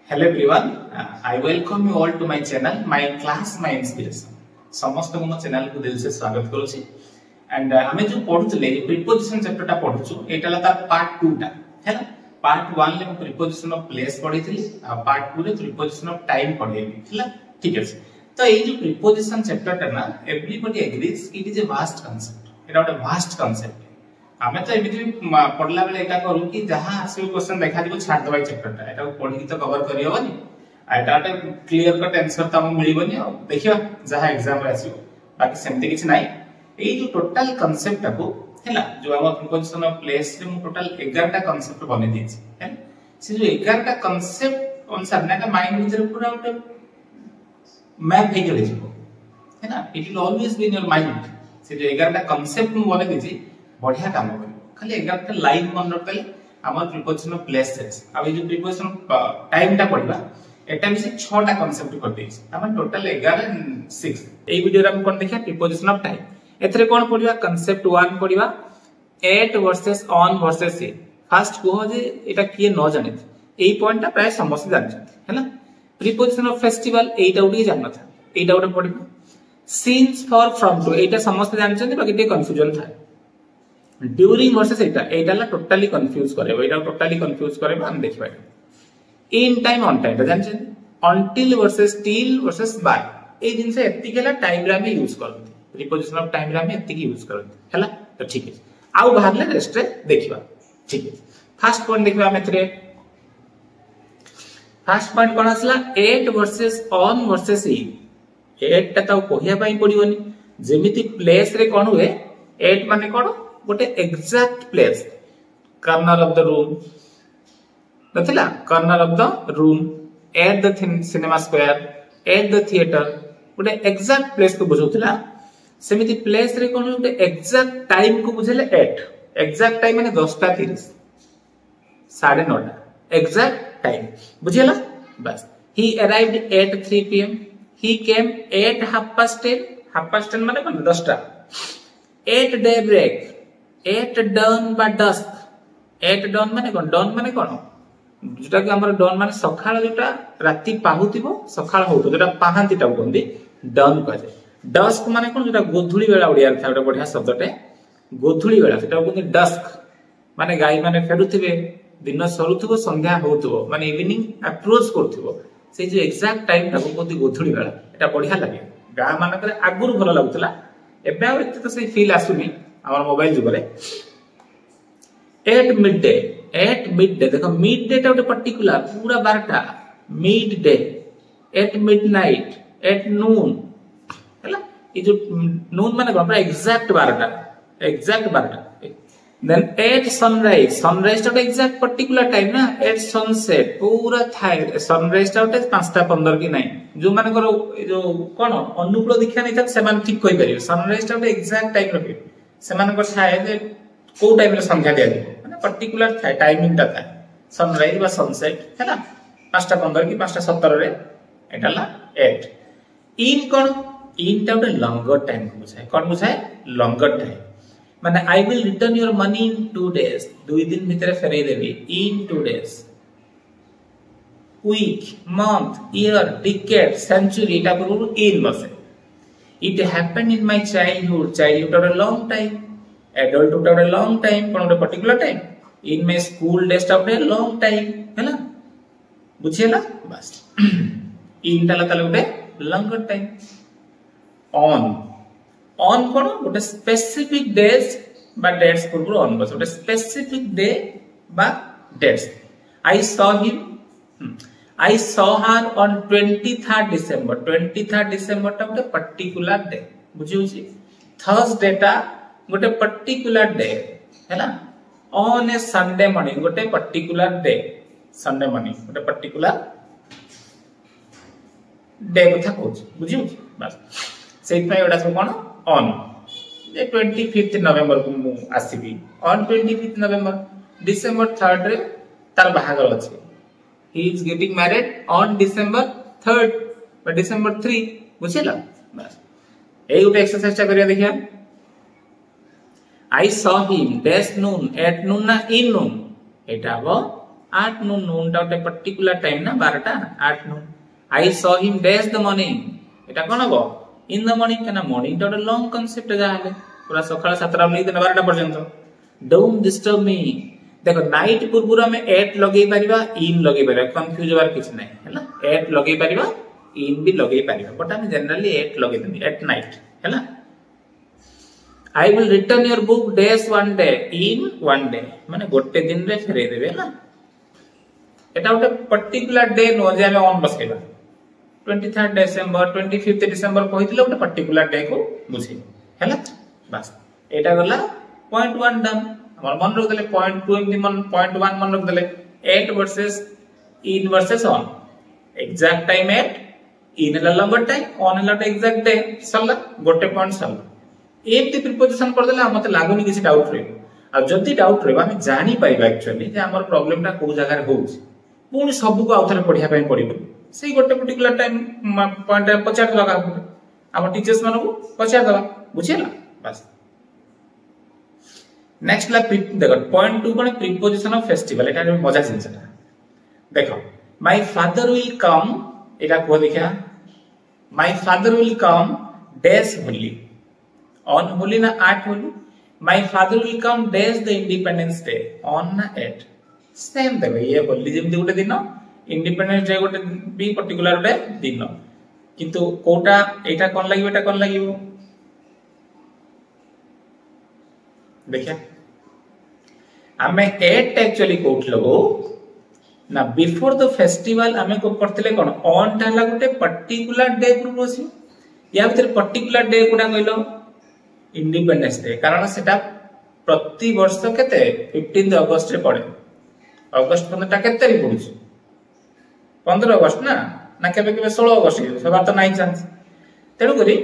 Hello everyone, I welcome you all to my channel, my class, my inspiration. समस्त को channel को दिल से स्वागत करूची एंड हमें जो पढुचले प्रीपोजिशन चैप्टर टा पढुचु एटाला तार पार्ट 2 टा हैला पार्ट 1 ले प्रीपोजिशन ऑफ प्लेस पढिथिली आ पार्ट 2 रे प्रीपोजिशन ऑफ टाइम पढेबी हैला ठीक है। तो ये जो प्रीपोजिशन चैप्टर टा ना everybody agrees it is a vast concept, एटा एक वास्ट कांसेप्ट। हमें तो एमिति पढ़ला बेले एका करू कि जहां आसी क्वेश्चन देखा दिबो छाड़ दबाई चैप्टर टा एटा पढि कि तो कवर करि होबनी एटा क्लियर कट आंसर त हम मिलिबनी आ देखिबा जहां एग्जाम रे आसीबो बाकी सेमते किछ नाही। ए जो टोटल कांसेप्ट को हैला जो हम प्रीपोजिशन ऑफ प्लेस रे टोटल 11 टा कांसेप्ट बने दिछि हैला से जो 11 टा कांसेप्ट अनुसार ना माइंड भीतर पूरा उठे मैप हे गेले जिवो हैना it will always be in your mind. से जो 11 टा कांसेप्ट मु बने दिछि बढ़िया काम कर खाली 11 टा लाइन मन रखले हमर प्रीपोजिशन ऑफ प्लेस अब ये जो प्रीपोजिशन ऑफ टाइम टा पढिबा एटा भी से 6 टा कांसेप्ट कर देछि हमर टोटल 11 6 ए वीडियो रे हम कोन देखिया प्रीपोजिशन ऑफ टाइम एथरे कोन पढिबा कांसेप्ट 1 पढिबा एट वर्सेस ऑन वर्सेस ए फर्स्ट को जे एटा किए न जाने एई पॉइंट टा प्राय समस्त जानछथि हैला। प्रीपोजिशन ऑफ फेस्टिवल एटा उडी जानना था एटा उडे पढिबा सीन्स फॉर फ्रॉम टू एटा समस्त जानछथि बाकी टे कंफ्यूजन था। ड्यूरिंग वर्सेस एटा ला टोटली कंफ्यूज करेबो एटा टोटली कंफ्यूज करेबो हम देखबा। इन टाइम ऑन टाइम जानछन until versus till versus by ए दिन से एतिकेला टाइम रे हम यूज करथि प्रीपोजिशन ऑफ टाइम रे हम एतिकी यूज करथि हैला। तो ठीक है आउ बाहरले रेस्ट रे देखबा ठीक है। फर्स्ट पॉइंट देखबा हम एथरे फर्स्ट पॉइंट कोन आसला एट वर्सेस ऑन वर्सेस ई एट ता कहिया पई पडिवनी जेमिति प्लेस रे कोन हुए एट माने कोन गोटे exact place corner of the room नथिला corner of the room at the cinema square at the theatre गोटे एग्जैक्ट प्लेस को बुझौतला सेमिति प्लेस रे कोन गोटे एग्जैक्ट टाइम को बुझेले एट एग्जैक्ट टाइम माने 10:30 9:30 एग्जैक्ट टाइम बुझेला बस। He arrived at 3 pm he came at 10:30 माने कोन 10टा at daybreak at dawn बा डस्क एट डन माने कोन डन माने कोन जेटा कि हमर डन माने सखाळ जेटा राती पाहुतिबो सखाळ होतो जेटा पाहांतीटा कोंदी डन कहे। डस्क माने कोन जेटा गोधुली बेला ओडिया था ओटा बढ़िया शब्दटे गोधुली बेला सेटा कोंदी डस्क माने गाई माने फेरुथिबे दिन सरुथिबो संध्या होतबो माने इवनिंग अप्रोच करथिबो से जे एग्जैक्ट टाइम ता कोंदी गोधुली बेला एटा बढ़िया लागे गा मानकरे आगुर भलो लागुतला एबे आ एते तो से फील आसुनी हमर मोबाइल जुगरे। एट मिड डे देखो मिड डे टा ଗୋଟେ पर्टिकुलर पूरा 12टा midday at midnight at noon हैला ये जो नून माने पूरा एग्जैक्ट 12टा देन एट सनराइज टा एग्जैक्ट पर्टिकुलर टाइम ना एट सनसेट पूरा थाए सनराइज टा 5:15 की नहीं जो माने करो जो कोन अनुकूल दिखा नहीं था से मान ठीक कहि परियो सनराइज टा एग्जैक्ट टाइम रखि से मान को थाए जे को टाइम रे संख्या दिया माने पर्टिकुलर थाए टाइमिंग टा था सनराइज बा सनसेट हैला 5:15 की 5:17 रे एटाला 8 इन कोन इन टा लॉन्गर टाइम को बुझाए कोन बुझाए लॉन्गर टाइम माने I will return your money in 2 days 2 दिन भीतर फेरई देबी in 2 days week month year decade century एटा पूरा इन बसे। It happened in my childhood a long time adulthood a long time कोन a particular time in my school days a long time हैला बुझियला बस। इन ताला गोटे longer time on कोन गोटे specific days बा डेट्स पूर्व ऑन बस गोटे स्पेसिफिक डे बा dates. I saw her on 23rd December टा गोटे पर्टिकुलर डे बुझिउछि थर्सडे टा गोटे पर्टिकुलर डे हैला ऑन ए संडे मॉर्निंग गोटे पर्टिकुलर डे संडे मॉर्निंग गोटे पर्टिकुलर डे कथा कहउछि बुझिउछि बस सेहि पय ओडा सब कोन ऑन 25th नवंबर को मु आसीबी on 25th November December 3rd रे तार बाहागर अछि he is getting married on December 3rd or December 3 बुझिला बस एई उटे एक्सरसाइज ता करिया देखिया। I saw him dash noon at noon ना in noon एटा अब at noon noon टा ଗୋଟେ particular time ना 12 टा at noon I saw him dash the morning এটা কোন হবো in the morning কেনা morning टा ଗୋଟେ long concept ଯାହାले पूरा सकाळ 7 टा नै दिन 12 टा पर्यंत don't disturb me देखो नाइट पूर्व में 8 लगे परिबा in लगे परिबा कंफ्यूज होबार किछ नै हैला 8 लगे परिबा in भी लगे परिबा बट हम जनरली 8 लगे दनी at night हैला I will return your book days one day in one day माने गोटे दिन रे फेरे देबे हैला एटा गोटे पर्टिकुलर डे नो जे हम ऑन बसकेबा 23rd डिसेंबर 25th डिसेंबर कहितले गोटे पर्टिकुलर डे को बुझी हैला बस एटा गला पॉइंट 1 डन हमर मन रख देले पॉइंट 2 एमदी मन पॉइंट 1 मन रख देले 8 versus in versus on exact time 8 in ला लंबर टाइम on ला एग्जैक्ट डे सल्ला गोटे पॉइंट सल्ला एमती प्रीपोजिशन कर देले मते लागुनी किसी डाउट रे आ जदी डाउट रे हम जानि पाइबा एक्चुअली जे हमर प्रॉब्लम ता को जगह रे होउछ पुनी सब को आउथरे पढिया पय पडिबो सेही गोटे पर्टिकुलर टाइम पॉइंट पचार लगा हम टीचर्स मानको पचार दबा बुझियला बस नेक्स्ट ला देखो point 2 cone preposition of festival एटा मजा जिनसटा देखो माय फादर विल कम एटा को देखा my father will come dash wholly owned Holi ना 8 Holi my father will come dash the independence day on ना 8 सेम देखो ये होली जेमती गोटे दिन इंडिपेंडेंस डे गोटे भी पर्टिकुलर डे दिन किंतु कोटा एटा कोन लागिवो एटा कोन लागिवो देखिए हमें 8 एक्चुअली कोट लगो ना बिफोर द फेस्टिवल हमें को करतले कोन ऑन टाला गोटे पर्टिकुलर डे प्रोपोसी या भीतर पर्टिकुलर डे कोडा कहलो इंडिपेंडेंस डे कारण सेटा प्रति वर्ष केते 15 अगस्त रे पड़े अगस्त 15 टा केते रे पडुछ 15 अगस्त ना ना केबे केबे 16 अगस्त सबार तो नाही चांस तेनु करी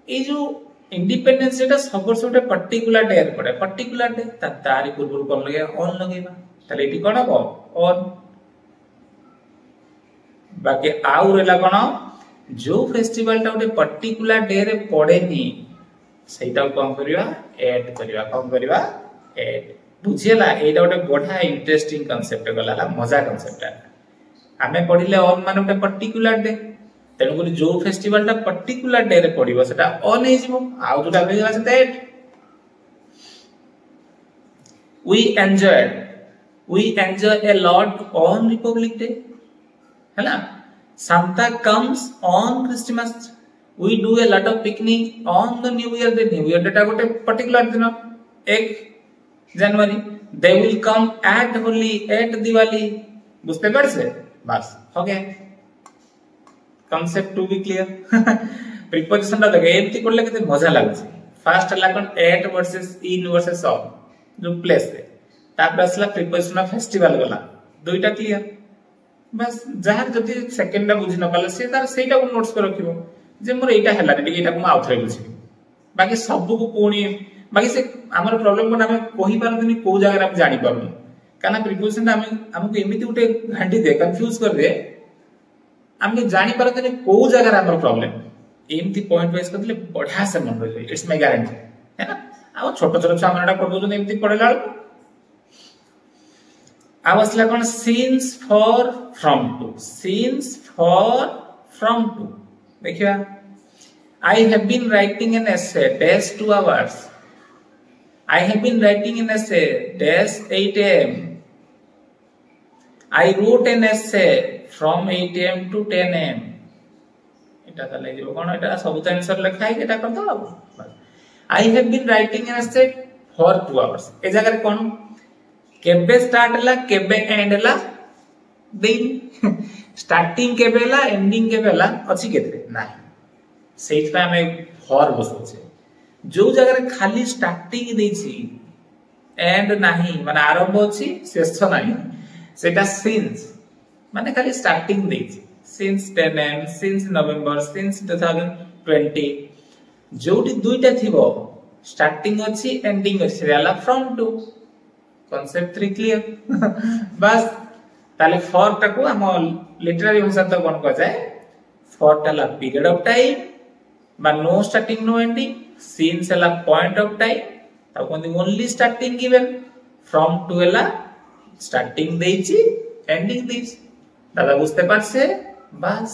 ए जो इंडिपेंडेंस डे सब वर्ष गोटे पर्टिकुलर डे रे पड़े पर्टिकुलर डे तारी पूर्व कोन लगे ऑन लगेबा तले एटी कोन हो ऑन बाकी आउ रेला कोन जो फेस्टिवल टा गोटे पर्टिकुलर डे रे पड़ेनी सेटा कोन करिवा ऐड बुझियला एटा गोटे बढा इंटरेस्टिंग कांसेप्ट गलाला मजा कांसेप्ट हमें पढिले ऑन माने गोटे पर्टिकुलर डे तेनु करी जो फेस्टिवल टा पर्टिकुलर डे रे पड़िबो सेटा ऑन हे जिवो आउ जोटा भेजला say that we enjoy a lot on republic day हैला Santa comes on Christmas we do a lot of picnic on the new year day new year data गोटे particular दिन 1 जनवरी they will come at Holi at Diwali बुझते परसे बस हो गया concept to be clear preposition दा देखे एमती करले केते मजा लागछ फर्स्ट हला कोन 8 वर्सेस इन वर्सेस ऑन जो प्लेस रे तापर असला प्रीपोजिशन ऑफ फेस्टिवल गला दुईटा क्लियर बस जहार जति सेकंड दा बुझि न पाले से तार सेटा को नोट्स कर रखिबो जे मोर एटा हला ने एटा को आउथरे बुझि बाकी सब को कोणी बाकी से हमर प्रॉब्लम कोन हमें कोही पारदनी को जगह हम जानि पारु काना प्रीपोजिशन हमको एमिति उठे घांटी दे कंफ्यूज कर दे हमके जानि पारदनी को जगह हमर प्रॉब्लम एमिति पॉइंट वाइज करले बढ़िया से मन रही इट्स माय गारंटी है ना आ छोट छोट छा मनडा कर दो एमिति पढेला आवसला कोन since from to देखिया I have been writing an essay dash 2 hours I have been writing an essay dash 8 am I wrote an essay from 8 am to 10 am एटा तले जो कोन एटा सब आंसर लिखा है एटा कर दो I have been writing an essay for 2 hours ए जगह कोन केबे start हला केबे एंड हला दिन स्टार्टिंग केबे हला एंडिंग केबे हला अछि केतरे नाही सेट पे हमें फॉर बसो छे जो जगह रे खाली स्टार्टिंग देछि एंड नाही माने आरंभ अछि शेष नाही सेटा सिंस माने खाली स्टार्टिंग देछि since 10 am since November since 2020 जोटी दुईटा थिबो स्टार्टिंग अछि एंडिंग अछि हला फ्रॉम टू concept 3 clear बस ताले for टाको हम लिटरेरी भाषा तो कोन को जाय for टाला पीरियड ऑफ टाइम बा no starting no ending since हला पॉइंट ऑफ टाइम ता कोन only starting given from to हला स्टार्टिंग देछि এন্ডিং দিস দাদা বুঝতে পারছে বাস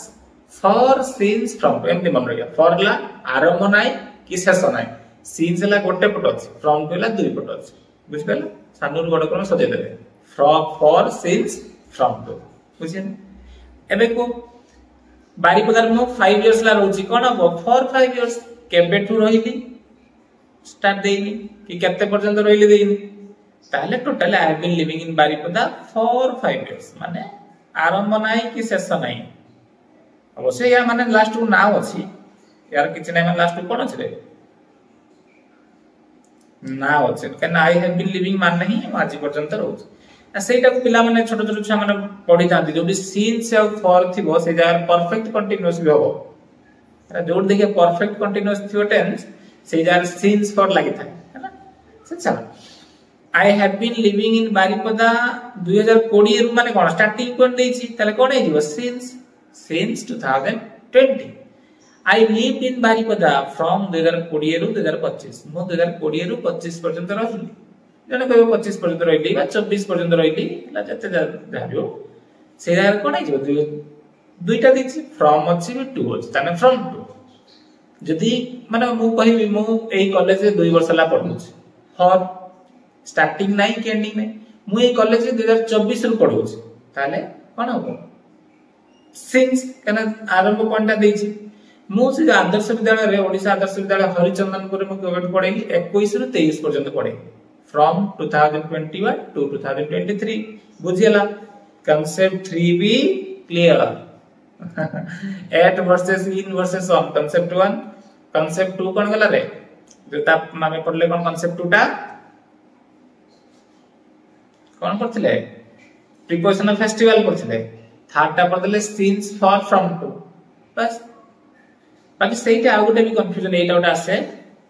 ফর সিন্স ফ্রম টু এমনি মনে রাখা ফর লা আরম্ভ নাই কি শেষ নাই সিন্স লা গোটে পট আছে ফ্রম টু লা দুই পট আছে বুঝি পারল সানুর বড় ক্রম সজাই দেবে ফর সিন্স ফ্রম টু বুঝছেন এবে কো বারিপদার মু 5 ইয়ার্স লা রହୁଛି কোন হবো ফর 5 ইয়ার্স কেবেঠু রহিলি স্টার্ট দেইনি কি কেতে পর্যন্ত রহিলি দেইনি তাহলে total I have been living in Baripada for 5 years মানে আরম্ভ নাই কি শেষ নাই অবশ্য ইয়া মানে লাস্ট কু নাও আছে ইয়ার কিছু নাই মানে লাস্ট কু কোন আছে রে নাও আছে কেন আই হ্যাভ বিন লিভিং মানে হি আজি পর্যন্ত রହୁଛି সেইটা পিলা মানে ছোট ছোট ছুয়া মানে পড়ি থাନ୍ତି जोडी সিন্স আর ফর থিবো সেই জায়গার পারফেক্ট কন্টিনিউয়াস বি হবো जोड देखिए परफेक्ट कंटीन्यूअस थियो टेंस से जार सिंस फॉर लागि थाए हैना से चलो I have been living in Baripada 2020 रु माने कोन स्टार्टिंग पॉइंट देछि तले कोन हे दिबो since 2020 I lived in Baripada from 2020 रु 2025 मो 2020 रु 25 पर्यंत रहिली जने कहबो 25 पर्यंत रहिली बा 24 पर्यंत रहिली ला जते जाबियो से जार कोन हे दिबो दुईटा दिछि फ्रॉम अछि भी टू अछि तने फ्रॉम टू जदी माने मु कहिबी मु एई कॉलेज रे 2 वर्ष ला पढुछि फॉर स्टार्टिंग नाही के एंडिंग में मु एई कॉलेज रे 2024 रु पढुछि ताले कोन हो सिंस कना आरंभ पॉइंट देछि मु से आदर्श विद्यालय रे ओडिसा आदर्श विद्यालय हरिचंदनपुर में केबे पढेली 21 रु 23 पर्यंत पढे फ्रॉम 2021 टू 2023 बुझियला concept 3 be clear at versus in versus on concept 1 concept 2 कोन गला रे जो ता मामे पढले कोन concept 2 टा कोन करथिले प्रीपोजिशन ऑफ फेस्टिवल करथिले थर्ड टा पढले since for from to बस बाकी सेटा आ गुटे भी कंफ्यूजन एटा उटा आसे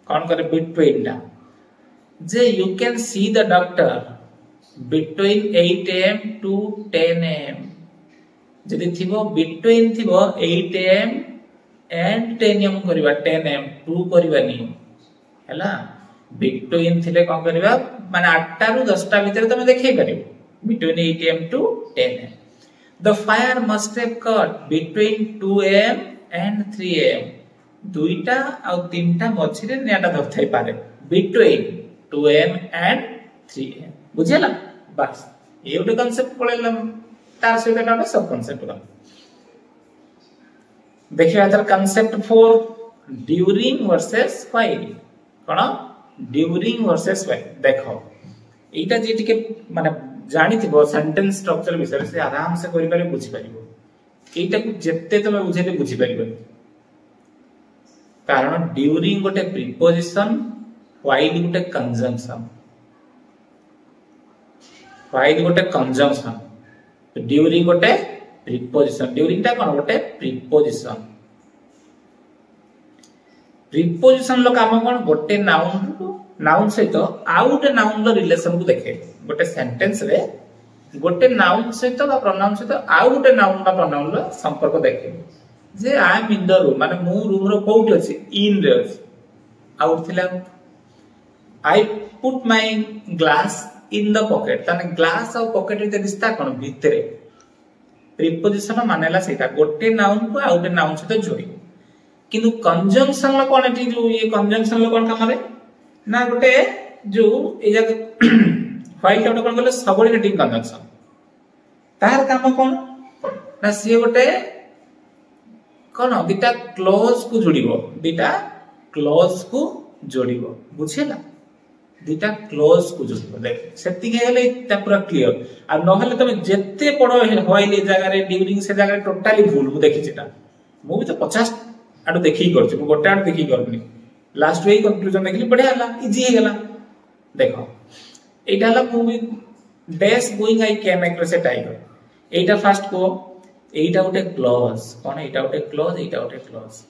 कोन करे between टा जे you can see the doctor between 8 am to 10 am जदि थिबो बिटवीन थिबो 8 am एंड 10 am करबा 10 am 2 करबानी हैला बिटवीन थिले कोन करबा माने 8 टा रु 10 टा भीतर तमे देखै परिबो between 8 am to 10 am the fire must have caught between 2 am and 3 am दुईटा आ तीनटा मछी रे नेटा धरथाई पारे बिटवीन 2 am एंड 3 am बुझियला बस ये उटे कांसेप्ट पळेला तार सहित एटा सब कांसेप्ट का देखिए other concept 4 during versus while कोन ड्यूरिंग वर्सेस व्हाइल देखो एटा जे टिके माने जानि थिबो सेंटेंस स्ट्रक्चर विषय से आराम से करि पारे बुझी परिबो एटा को जत्ते तमे बुझेले बुझी परिबो कारण ड्यूरिंग गोटे प्रीपोजिशन व्हाइल गोटे कंजंक्शन व्हाइल गोटे कंजंक्शन ड्यूरिंग गोटे प्रीपोजिशन ड्यूरिंग टा कोन गोटे प्रीपोजिशन प्रीपोजिशन लो काम कोन गोटे नाउन सहित आउ गोटे नाउन लो रिलेशन को देखे गोटे सेंटेंस रे गोटे नाउन सहित बा प्रोनाउन सहित आउ गोटे नाउन बा प्रोनाउन लो संपर्क देखे जे I am in the room माने मु रूम रो कोउट अछि इन रे अछि आउट थिला I put my glass in the pocket तने ग्लास और पॉकेट रे रिश्ता कोन भितरे प्रीपोजिशन मानेला सेटा गोटे नाउन को आ गोटे नाउन सहित जोड़ी किंतु कंजंक्शन लो कोन एटी जो ये कंजंक्शन लो कोन काम रे ना गोटे जो ए जगह फाइल टा कोन कहले सबऑर्डिनेटिंग कंजंक्शन तार काम कोन ना से गोटे कोन दिटा क्लोज को जोड़िबो दिटा क्लोज को जोड़िबो बुझिला दिटा क्लोज को जोड़िबो देख सेति के हेले ता पूरा क्लियर आ न हेले तमे जत्ते पडो होइले जगह रे ड्यूरिंग से जगह टोटली भूल मु देखि छिटा मु भी तो 50 आडो देखि करछि मु गोटे आडो देखि करनी लास्ट वे कंक्लूजन देखली बढ़िया हला इजी हे गेला देखो एटा हला मु dash going I came across a tiger Etah first को एटा उटे क्लॉज कोन एटा उटे क्लॉज एटा उटे क्लॉज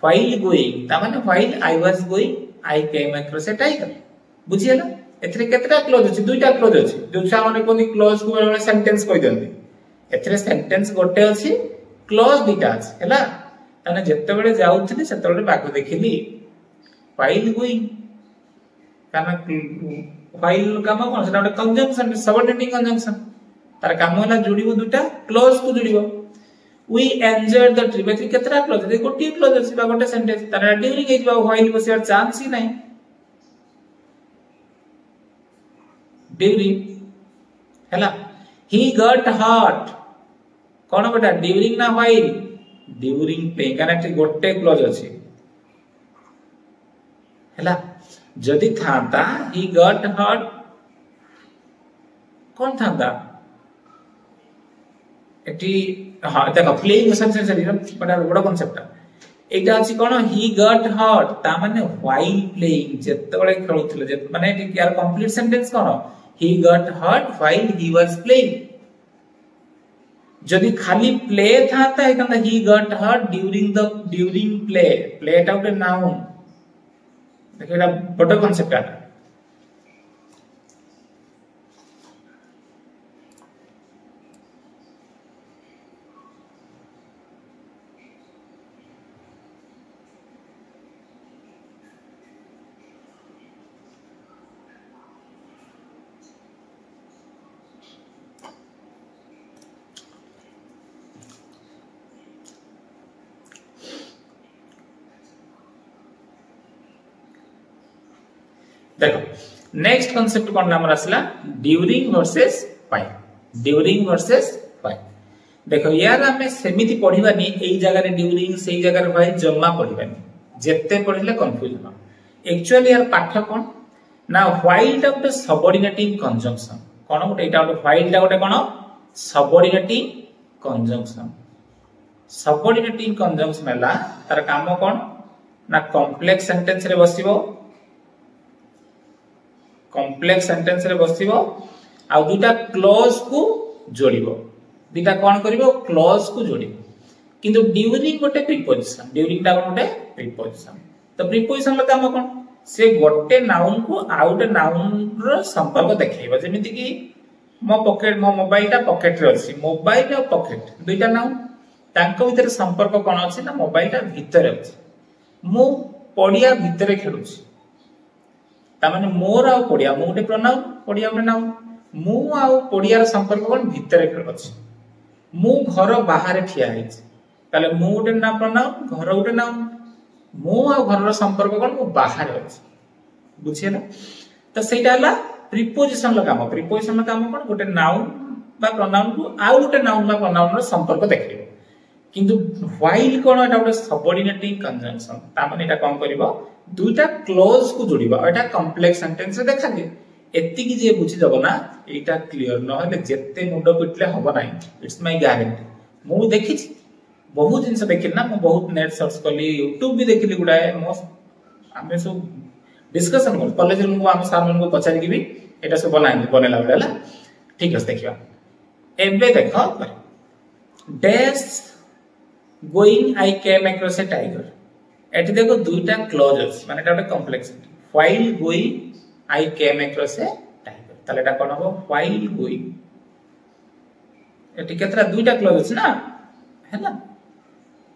व्हाइल गोइंग ता माने while I was going I came across a tiger बुझियला एथरे केतरा क्लॉज अछि दुईटा क्लॉज अछि जो छा माने कोनी क्लॉज को बेले सेंटेंस कहि दंदी एथरे सेंटेंस गोटे अछि क्लॉज दुईटा अछि हैला तने जत्ते बेले जाउथली सेते बेले बाको देखिली व्हाइल गोइंग काना व्हाइल कामा कोन सेटा कंजंक्शन सबऑर्डिनेटिंग कंजंक्शन तार काम होला जोड़िबो दुटा क्लोज को जोड़िबो we enjoyed the trip एथि केतरा क्लोज दे गोटी क्लोज अछि बा गोटे सेंटेंस तार ड्यूरिंग हे जबा व्हाइल बसियार चांस ही नहीं ड्यूरिंग हैला he got hurt कोन बेटा ड्यूरिंग ना व्हाइल ड्यूरिंग प्ले कारण गोटे क्लोज अछि हैला जदि थाता he got hurt कौन थाता एटी हां देखो प्लेइंग सेंसेंस बड़ा बड़ा कांसेप्ट एटा अछि कोन he got hurt ता माने while playing जत्ते बळे खेलुथिले जे माने एटी यार complete sentence cone he got hurt while he was playing जदि खाली play थाता Etah he got hurt during play play Etah उटे noun देखो एटा बड़ा कांसेप्ट है देखो नेक्स्ट कांसेप्ट कोन नाम रसला during versus while during versus while देखो यार हमें सेमिति पढिबानी एई जगह रे ड्यूरिंग सेई जगह रे व्हाइल जम्मा पढिबानी जेते पढिले कंफ्यूज हो एक्चुअली यार पाठ कोन ना व्हाइल टा गोटे सबऑर्डिनेटिंग कंजंक्शन कोन गोटे एटा गोटे व्हाइल टा गोटे कोन सबऑर्डिनेटिंग कंजंक्शन हला तार काम कोन ना कॉम्प्लेक्स सेंटेंस रे बसिबो कॉम्प्लेक्स सेंटेंस रे बसिबो आ दुटा क्लोज को जोड़िबो दुटा कोन करिवो क्लोज को जोड़िबो किंतु ड्यूरिंग गोटे प्रीपोजिशन ड्यूरिंग टा गोटे प्रीपोजिशन तो प्रीपोजिशन ला काम कोन से गोटे नाउन को आ गोटे नाउन रो संपर्क देखैबो जेमिति कि मो पॉकेट मो मोबाइल टा पॉकेट रे अछि मोबाइल और पॉकेट दुटा नाउन तांको भीतर संपर्क कोन अछि ना मोबाइल टा भीतर अछि मु पडिया भीतर खेलुछि तामाने मोर आ पडिया मु गोटे प्रोनाउन पडिया गोटे नाउन मु आ पडिया रो संपर्क कोन भीतर खेल अछि मु घर बाहर ठिया हैछि ताले मु गोटे ना प्रोनाउन घर गोटे नाउन मु आ घर रो संपर्क कोन मु बाहर अछि बुझियला त सेटा हला प्रीपोजिशन लो काम कोन गोटे नाउन बा प्रोनाउन को आ गोटे नाउन बा प्रोनाउन रो संपर्क देखैबो किंतु व्हाइल कोन एटा गोटे सबऑर्डिनेटिंग कंजंक्शन ता माने एटा कोन करबो दुटा क्लोज को जोड़िबा एटा कॉम्प्लेक्स सेंटेंस रे देखा दे एत्ती की जे बुझी दबो ना एटा क्लियर न होले जेते मुंडो पिटले होबो नाही इट्स माय गारंटी मु देखि बहुत जिंस देखि ना मु बहुत नेट सर्च करली YouTube भी देखली गुडाए मो हमें सब डिस्कशन कर कॉलेज रे मु हम सर मन को पचारि की भी एटा सब बनेला बेला ठीक है देखिबा एबे देखो dash going I came across a tiger एठी देखो दुईटा क्लॉज अछि माने एटा complex while going I came across a tiger ताले एटा कोन हो व्हाइल गोइंग एठी केतरा दुईटा क्लॉज अछि ना हैना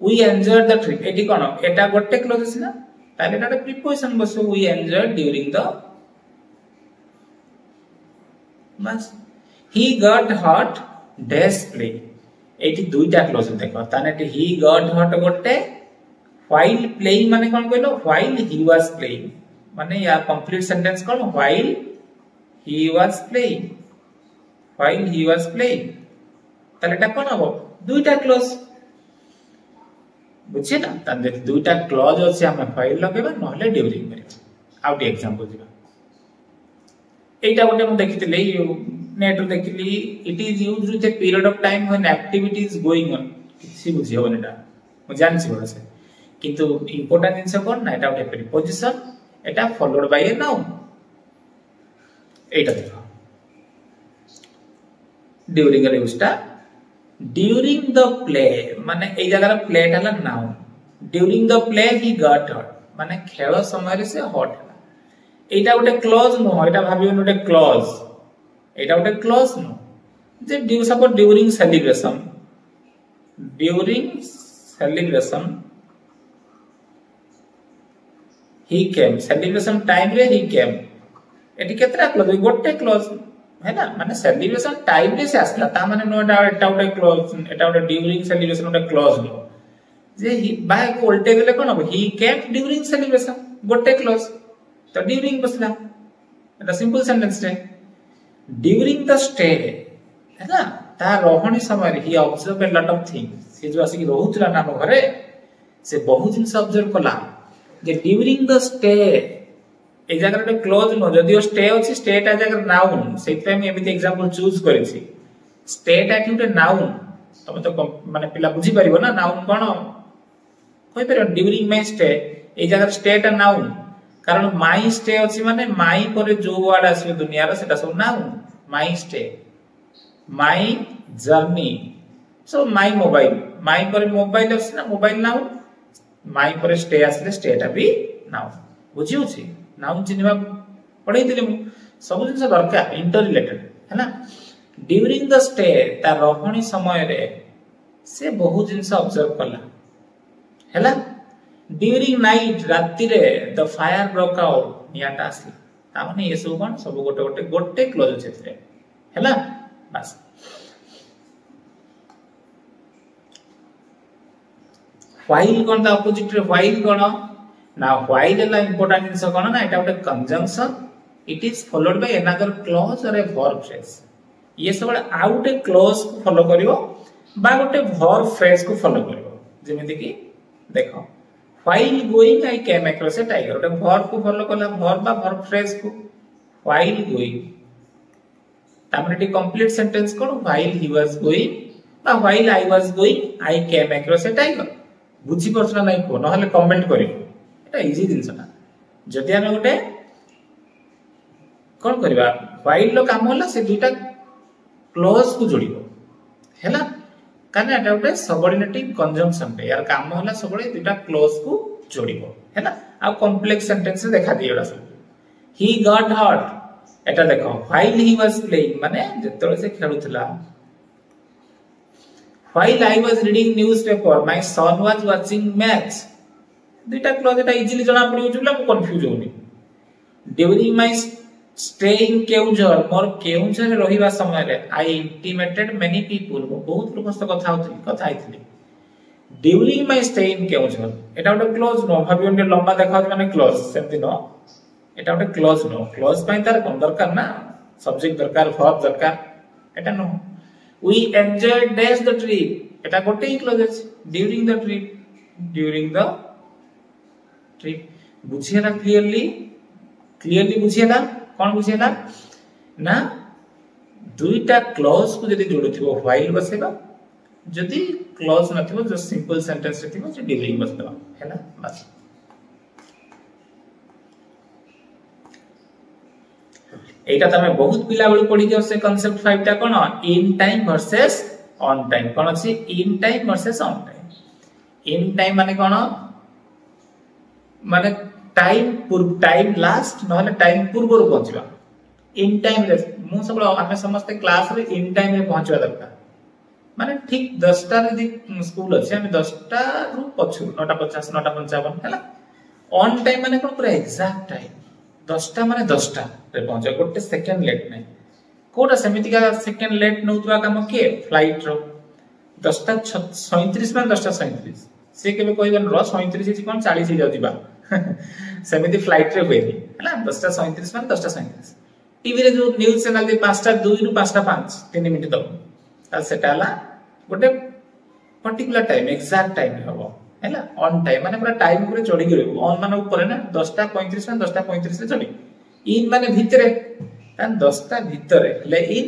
वी एन्जॉयड द ट्रिप एठी कोन एटा गोटे क्लॉज अछि ना ताले एटा प्रीपोजिशन बसो we enjoyed during the bus he got hot dash play एठी दुईटा क्लॉज देखो ताने एठी ही गॉट हॉट गोटे while playing माने कोन कहलो while he was playing माने या कंप्लीट सेंटेंस कोन while he was playing ताले टा कोन हो दुईटा क्लॉज बुझे ना त देख दुईटा क्लॉज अछि हम while लगेबा नहले ड्यूरिंग करबा आउट एग्जांपल दिबा एटा गोटे हम देखितले नेट रो देखिली it is used with a period of time when activity is going on किछि बुझियो बनेटा म जानि छी बड़ा से किंतु इंपोर्टेंट जिंस कोन ना एटा गोटे preposition Etah followed by a noun एटा देखो ड्यूरिंग रे यूजटा ड्यूरिंग द प्ले माने ए जगह रे प्ले हला noun during the play he got hot माने खेल समय रे से हॉट हला एटा गोटे क्लॉज नो एटा भाबियो गोटे क्लॉज एटा गोटे क्लॉज नो जे ड्यू suppose during celebration he came celebration time रे he came एटी केतरा क्लॉज गोटे क्लॉज है ना माने सेलिब्रेशन टाइम रे से आसला ता माने नो एटा उडे क्लोज एटा उडे ड्यूरिंग सेलिब्रेशन उडे क्लोज नो जे ही बाय को उल्टे देले कोन हो ही केम ड्यूरिंग सेलिब्रेशन गोटे क्लोज तो ड्यूरिंग बसला एटा सिंपल सेंटेंस रे ड्यूरिंग द स्टे है ना ता रोहणी समय he observe a lot of things से जो आसी रहउतला ना घरे से बहुत दिन से ऑब्जर्व कला जे ड्यूरिंग द स्टे ए जगह रे क्लोज नो जदियो स्टे अछि स्टे ता जगह नाउन सेति पे हम एमिति एग्जांपल चूज करिछि स्टे ता कि नाउन तमे तो माने पिला बुझी परिबो ना नाउन कोन कोइ पर ड्यूरिंग माय स्टे ए जगह स्टे ता नाउन कारण माय स्टे अछि माने माय परे जो वर्ड आसी दुनिया रो सेटा सब noun my stay my journey so my mobile my परे मोबाइल अछि ना मोबाइल नाउन माय परे स्टे आसले स्टे ता भी नाउन बुझी होछि नाउन चिन्हवा पढै दिले मु सब जिंस दरकार इंटर रिलेटेड है ना ड्यूरिंग द स्टे ता रहणी समय रे से बहुत जिंस ऑब्जर्व करला हैला ड्यूरिंग नाइट राति रे द फायर ब्रोक आउट नियाटा आसी ता माने ये सब कोन सब गोटे क्लोज छेत्रे हैला बस while कोन द अपोजिट रे while कोन ना while ला इंपोर्टेंट जिंस कोन ना एटा उटे conjunction it is followed by another clause और ए वर्ब फ्रेज ये सब आउट ए क्लॉज को फॉलो करिवो बा गोटे वर्ब फ्रेज को फॉलो करिवो जेमिति कि देखो while going I came across a tiger गोटे वर्ब को फॉलो करला वर्ब बा वर्ब फ्रेज को while going तामरेटी कंप्लीट सेंटेंस कोन while he was going बा while I was going I came across a tiger बुझी परछना नै को नहले कमेंट करिवो एटा इजी जिंस ना जति हम गोटे कोन करबा while लो काम होला से दुटा क्लोज को जोड़िबो हैला काने एटा गोटे सबऑर्डिनेटिव कंजंक्शन पे यार काम होला सबले दुटा क्लोज को जोड़िबो हैला आ कॉम्प्लेक्स सेंटेंस देखा दियोडा सब he got hurt एटा देखो while he was playing माने जेतले से खेलुतला while I was reading newspaper my son was watching match दुटा क्लोज एटा इजीली जणा पडियो जुला को कंफ्यूज होनी during my stay in Keonjhar मोर केउझर रे रहिबा समय रे आई इंटिमेटेड मेनी पीपल बहुत लोक से कथा आइथिली during my stay in Keonjhar एटा उटे क्लोज नो भाबियोन के लंबा देखा माने क्लोज सेमति नो एटा उटे क्लोज नो क्लोज पय तार कोन दरकार ना सब्जेक्ट दरकार वर्ब दरकार एटा नो we enjoyed dash the trip एटा गोटे ही क्लोज अछि ड्यूरिंग द ट्रिप बुझियला क्लियरली बुझियला कोन बुझियला ना दुईटा क्लॉज को जदी जोड़थिबो while बसेबा जदी क्लॉज नथिबो जो सिंपल सेंटेंस रे थिबो जे ड्यूरिंग बसबा हैला बस एटा तमे बहुत पिला बेलु पढि दियो से कांसेप्ट 5 टा कोन in time versus on time कोन अछि in time versus on time in time माने कोन माने टाइम लास्ट नहले टाइम पूर्व रो पहुंचबा इन टाइम रे मु सब हमें समस्त क्लास रे इन टाइम रे पहुंचबा दरकार माने ठीक 10 टा रे स्कूल अछि हम 10 टा रु पछु 9:50 9:55 हैला ऑन टाइम माने कोन पूरा एग्जैक्ट टाइम 10 टा माने 10 टा रे पहुंच गोटे सेकंड लेट नै कोटा समिति का सेकंड लेट नउतबा काम के फ्लाइट रो 10 टा 37 माने 10 टा 37 से केबे कहबन रो 37 छि कोन 40 हि जाउ दिबा समिति फ्लाइट रे होइनी हैला 10 टा 37 माने 10 टा 37 टीवी रे जो न्यूज़ चैनल दे 5 टा 2 रु 5 टा 5 3 मिनिट दो ता सेटा ला गोटे पर्टिकुलर टाइम एग्जैक्ट टाइम हबो हैला ऑन टाइम माने पूरा टाइम पूरे चढ़ी गयो ऑन माने ऊपर ना 10 टा 35 माने 10 टा 35 रे चढ़ी इन माने भीतरे तान 10 टा भीतरे ले इन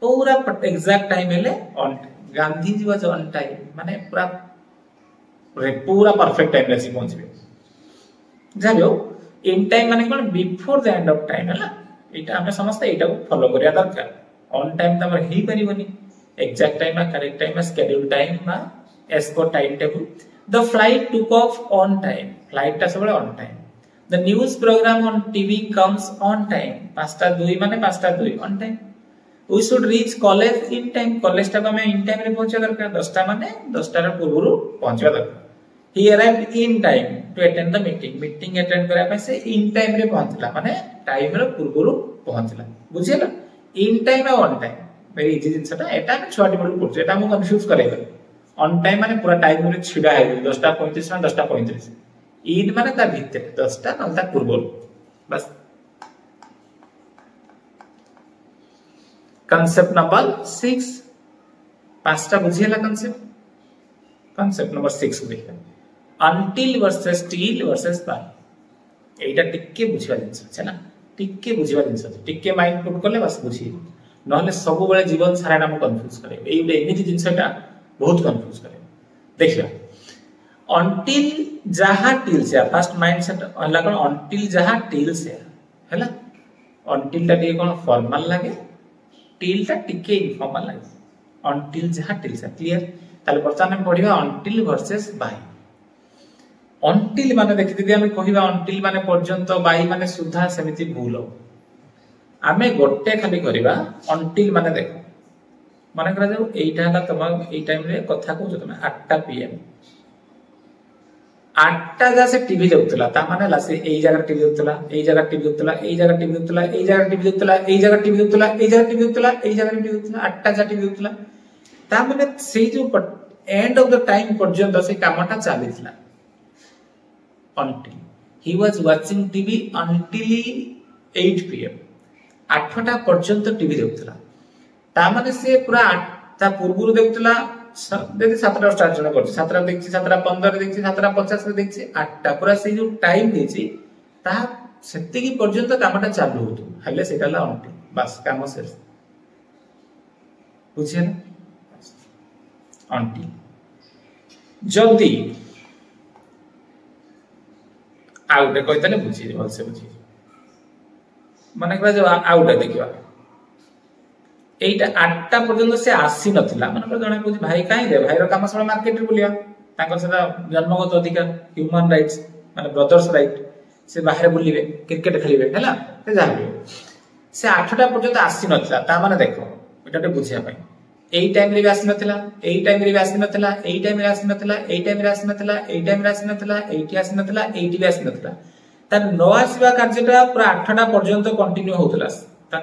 पूरा एग्जैक्ट टाइम हेले on Gandhi ji was on time माने पूरा परफेक्ट टाइम रे सी पहुंचबे जाबियो इन टाइम माने कोन before the end of time हैला एटा हम समस्त एटा को फॉलो करिया दरकार ऑन टाइम त हमर ही परिबनी एग्जैक्ट टाइम में करेक्ट टाइम में शेड्यूल टाइम में एस्को time table the flight took off on time flight टा सबले on time the news program on TV comes on time 5:02 माने 5:02 on time we should reach college in time college टा में in time रे पहुंचे दरकार 10 टा माने 10 टा रे पूर्व पहुंचबा दरकार he arrived in time to attend the meeting attend करा पे से in time रे पहुंचला माने टाइम रे पूर्व पहुंचला बुझियला इन टाइम और ऑन टाइम वेरी इजी जिनसटा एटा हम छुआटी बड़ पड़छ एटा हम कंफ्यूज करेबे ऑन टाइम माने पूरा टाइम रे छिडा है 10:35 ना 10:35 इन माने ता भीतर 10टा न ता पूर्व बस concept number 6 पांचटा बुझियला concept number 6 देखा until versus till versus by एटा टिके बुझिबा जिंस छै ना टिके बुझिबा जिंस टिके माइंड पुट करले बस बुझी नहले सब बेले जीवन सारा नाम कंफ्यूज करे एइबे एमिति जिंसटा बहुत कंफ्यूज करे देखिया until जहा till से फर्स्ट माइंडसेट हला कोन until जहा till से हैला until ता टे कोन फॉर्मल लागे till ता टिके इनफॉर्मल लागे until जहा till से क्लियर ताले बर्तमान हम पढिबा until versus by until माने देखि दिदी हम कहिबा until माने पर्यंत by माने सुधा समिति भूल आमे गोटे खाली करिबा until माने देखो माने करा जाऊ एइटा हला तमा एइ टाइम रे कथा कहू तमे 8टा पीएम 8टा जा से टीवी देखतला ता माने ला से एइ जगह टीवी देखतला एइ जगह टीवी देखतला एइ जगह टीवी देखतला एइ जगह टीवी देखतला एइ जगह टीवी देखतला एइ जगह टीवी देखतला एइ जगह टीवी देखतला 8टा जा टीवी देखतला ता माने सेइ जो एंड ऑफ द टाइम पर्यंत से कामटा चलीतला until he was watching TV until 8 pm 8टा पर्यंत टीवी देखतला ता माने से पूरा ता पूर्वरु देखतला देखि 7टा स्टार्ट जण करछि 7टा देखछि 7:15 देखछि 7:50 रे देखछि 8टा पूरा से जो टाइम देछि ता सेति की पर्यंत कामटा चालू होतो हले सेटाला until बस काम शेष बुझिए ना until जल्दी आउटे कहतले बुझी भल से बुझी माने करा जो आउटे देखिबा एइटा 8टा पर्यंत से आसी नथिला माने जणे बुझी भाई काई दे भाईर काम सब मार्केट रे बुलिया ताकर सेटा जन्मगत अधिकार ह्यूमन राइट्स माने ब्रदर्स राइट से बाहर बुलिबे क्रिकेट खेलिबे हला से जाबे से 8टा पर्यंत आसी नथिला ता माने देखो एटाटे बुझिया पई एइ टाइम रे आसी नथिला एइ टाइम रे आसी नथिला एइ टाइम रे आसी नथिला एइ टाइम रे आसी नथिला एइ टाइम रे आसी नथिला एइटी आसी नथिला एइटी रे आसी नथिला ता न आसीबा कार्यटा पूरा 8टा पर्यंत कंटिन्यू होतला ता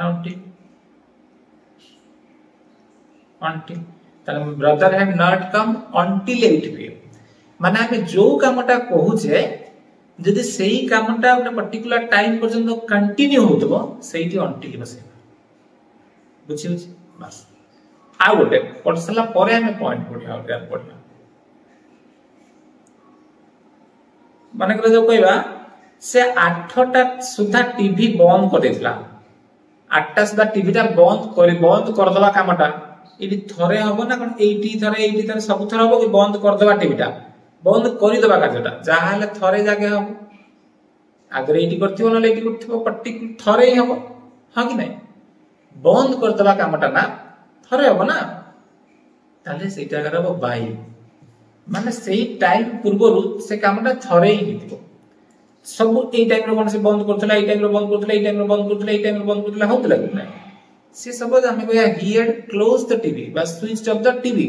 until ता brother had not come until 8 pm माने हमें जो कामटा कहूचे जदि सेही कामटा ओटा पर्टिकुलर टाइम पर्यंत कंटिन्यू होतबो सेही until बसे बुझियो बस आ गोटे पढ़सला परे हमें पॉइंट पढ़िया और यार पढ़ना माने करे जो कहबा से 8टा सुधा टीवी बंद कर देतला 8टा सुधा टीवी ता बंद कर दवा कामटा इडी थरे हबो ना कोन 80 थरे सब थरे हबो कि बंद कर दवा टीवी ता बंद करि दवा कार्यटा जाहाले थरे जागे हबो अगर 80 करथिबो न 80 करथिबो पर्टिकुलर थरे ही हबो हां कि नै बंद कर दवा कामटा ना थरे हबो ना ताले सेटा करबो बाई माने सेही टाइम पूर्वरु से कामटा थरे ही हितिबो सब ए टाइम रे कोन से बंद करथला ए टाइम रे बंद करथला ए टाइम रे बंद करथला ए टाइम रे बंद करथला होतला कि नै से सब हमें कहया he had close the TV बस switch off the TV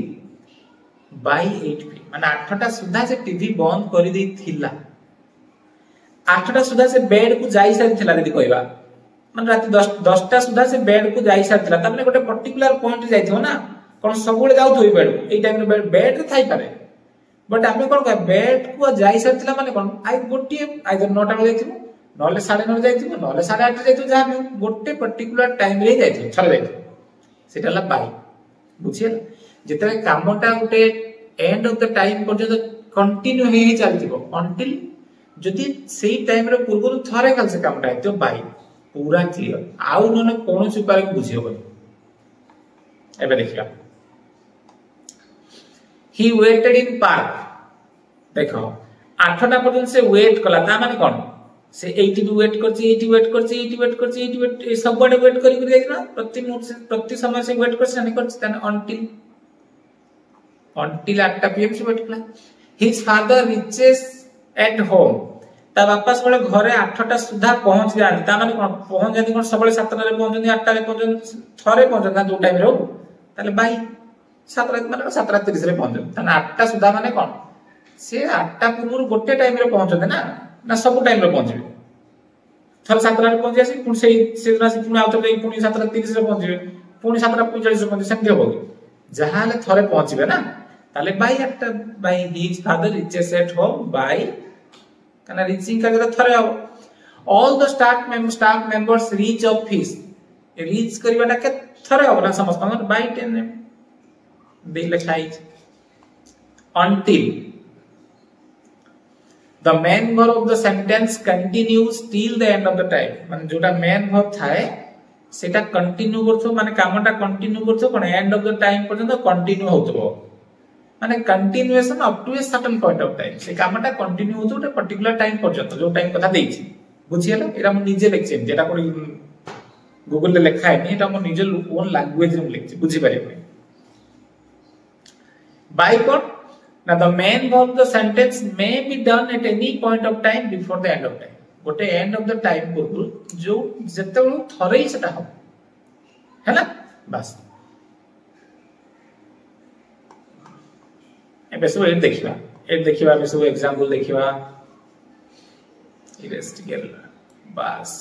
by 8 P माने 8टा सुधा से टीवी बंद करि दै थिला 8टा सुधा से बेड को जाई सारथिला यदि कहबा माने रात 10टा सुधा से बेड को जाई सारथिला त माने गोटे पर्टिकुलर पॉइंट जाइथिबो ना कोन सबुले जाउथोई बेड ए टाइम रे बेड रे थाई पारे बट हमें कोन कह बेड को जाई सारथिला माने कोन आई गोटे आइदर 9टा रे जाइथिबो नले 9:30 जाइथिबो नले 8:30 जाइथिबो जहा गोटे पर्टिकुलर टाइम रे जाइथिबो थरे जाइथिबो सेटाला बाई बुझिए जेतरे कामटा गोटे एंड ऑफ द टाइम पर्यंत कंटिन्यू हे चलथिबो until जदि सेही टाइम रे पूर्वरु थरे खाल से कामटा तो बाई पूरा क्लियर आउ नने कोनोस उपाय को बुझियो बनी एबे देखिया he waited in park देखो 8टा पर्यंत से वेट कला ता माने कोन से 80 भी वेट करछि 80 वेट करछि 80 वेट करछि 80 वेट सब बडे वेट करी करी जाई ना प्रति मिनट से प्रति समय से वेट करछि नहीं करछि तने until 8टा पीएम से वेट कला his father reaches at home ता वापस बळे घरे 8टा सुधा पहुंच जानी ता माने कोन पहुंच जानी कोन सबले 7टा रे पहुंचनी 8टा रे पहुंचन थरे पहुंचन जो टाइम रे हो ताले बाई 7टा माने 7:30 रे पहुंचन तने 8टा सुधा माने कोन से 8टा पूर्व गोटे टाइम रे पहुंचते ना ना सब टाइम रे पहुंचबे थर 7टा पहुंची आसी पुणी से दिन आसी पुणी आउथरे पुणी 7:30 रे पहुंचीबे पुणी 7:45 रे पहुंची सेमति होबो जहां ले थरे पहुंचीबे ना ताले by eight by his father reaches at home by कना रीचिंग का थरे हो all the staff members reach office reach करबाटा के थरे हो ना समस्त बाय 10 दे लिखाई until the main verb of the sentence continues till the end of the time माने जोटा main verb थाए सेटा कंटिन्यू करथो माने कामटा कंटिन्यू करथो पण एंड ऑफ द टाइम पर्यंत कंटिन्यू होतबो माने continuation up to a certain point of time से कामटा कंटिन्यू होतो एक पर्टिकुलर टाइम पर्यंत जो टाइम कथा देछि बुझियला एरा हम निजे लिखछि जेटा कोन गूगल ले लिखा है एटा हम निजे ओन लैंग्वेज रे लिखछि बुझि पारे bye code now the main verb of the sentence may be done at any point of time before the end of time गोटे एंड ऑफ द टाइम पूर्व जो जते बेलू थरे ही सेटा हो हैला बस एबे सब ए देखिबा एबे सब एग्जांपल देखिबा इरेज टिकेला बस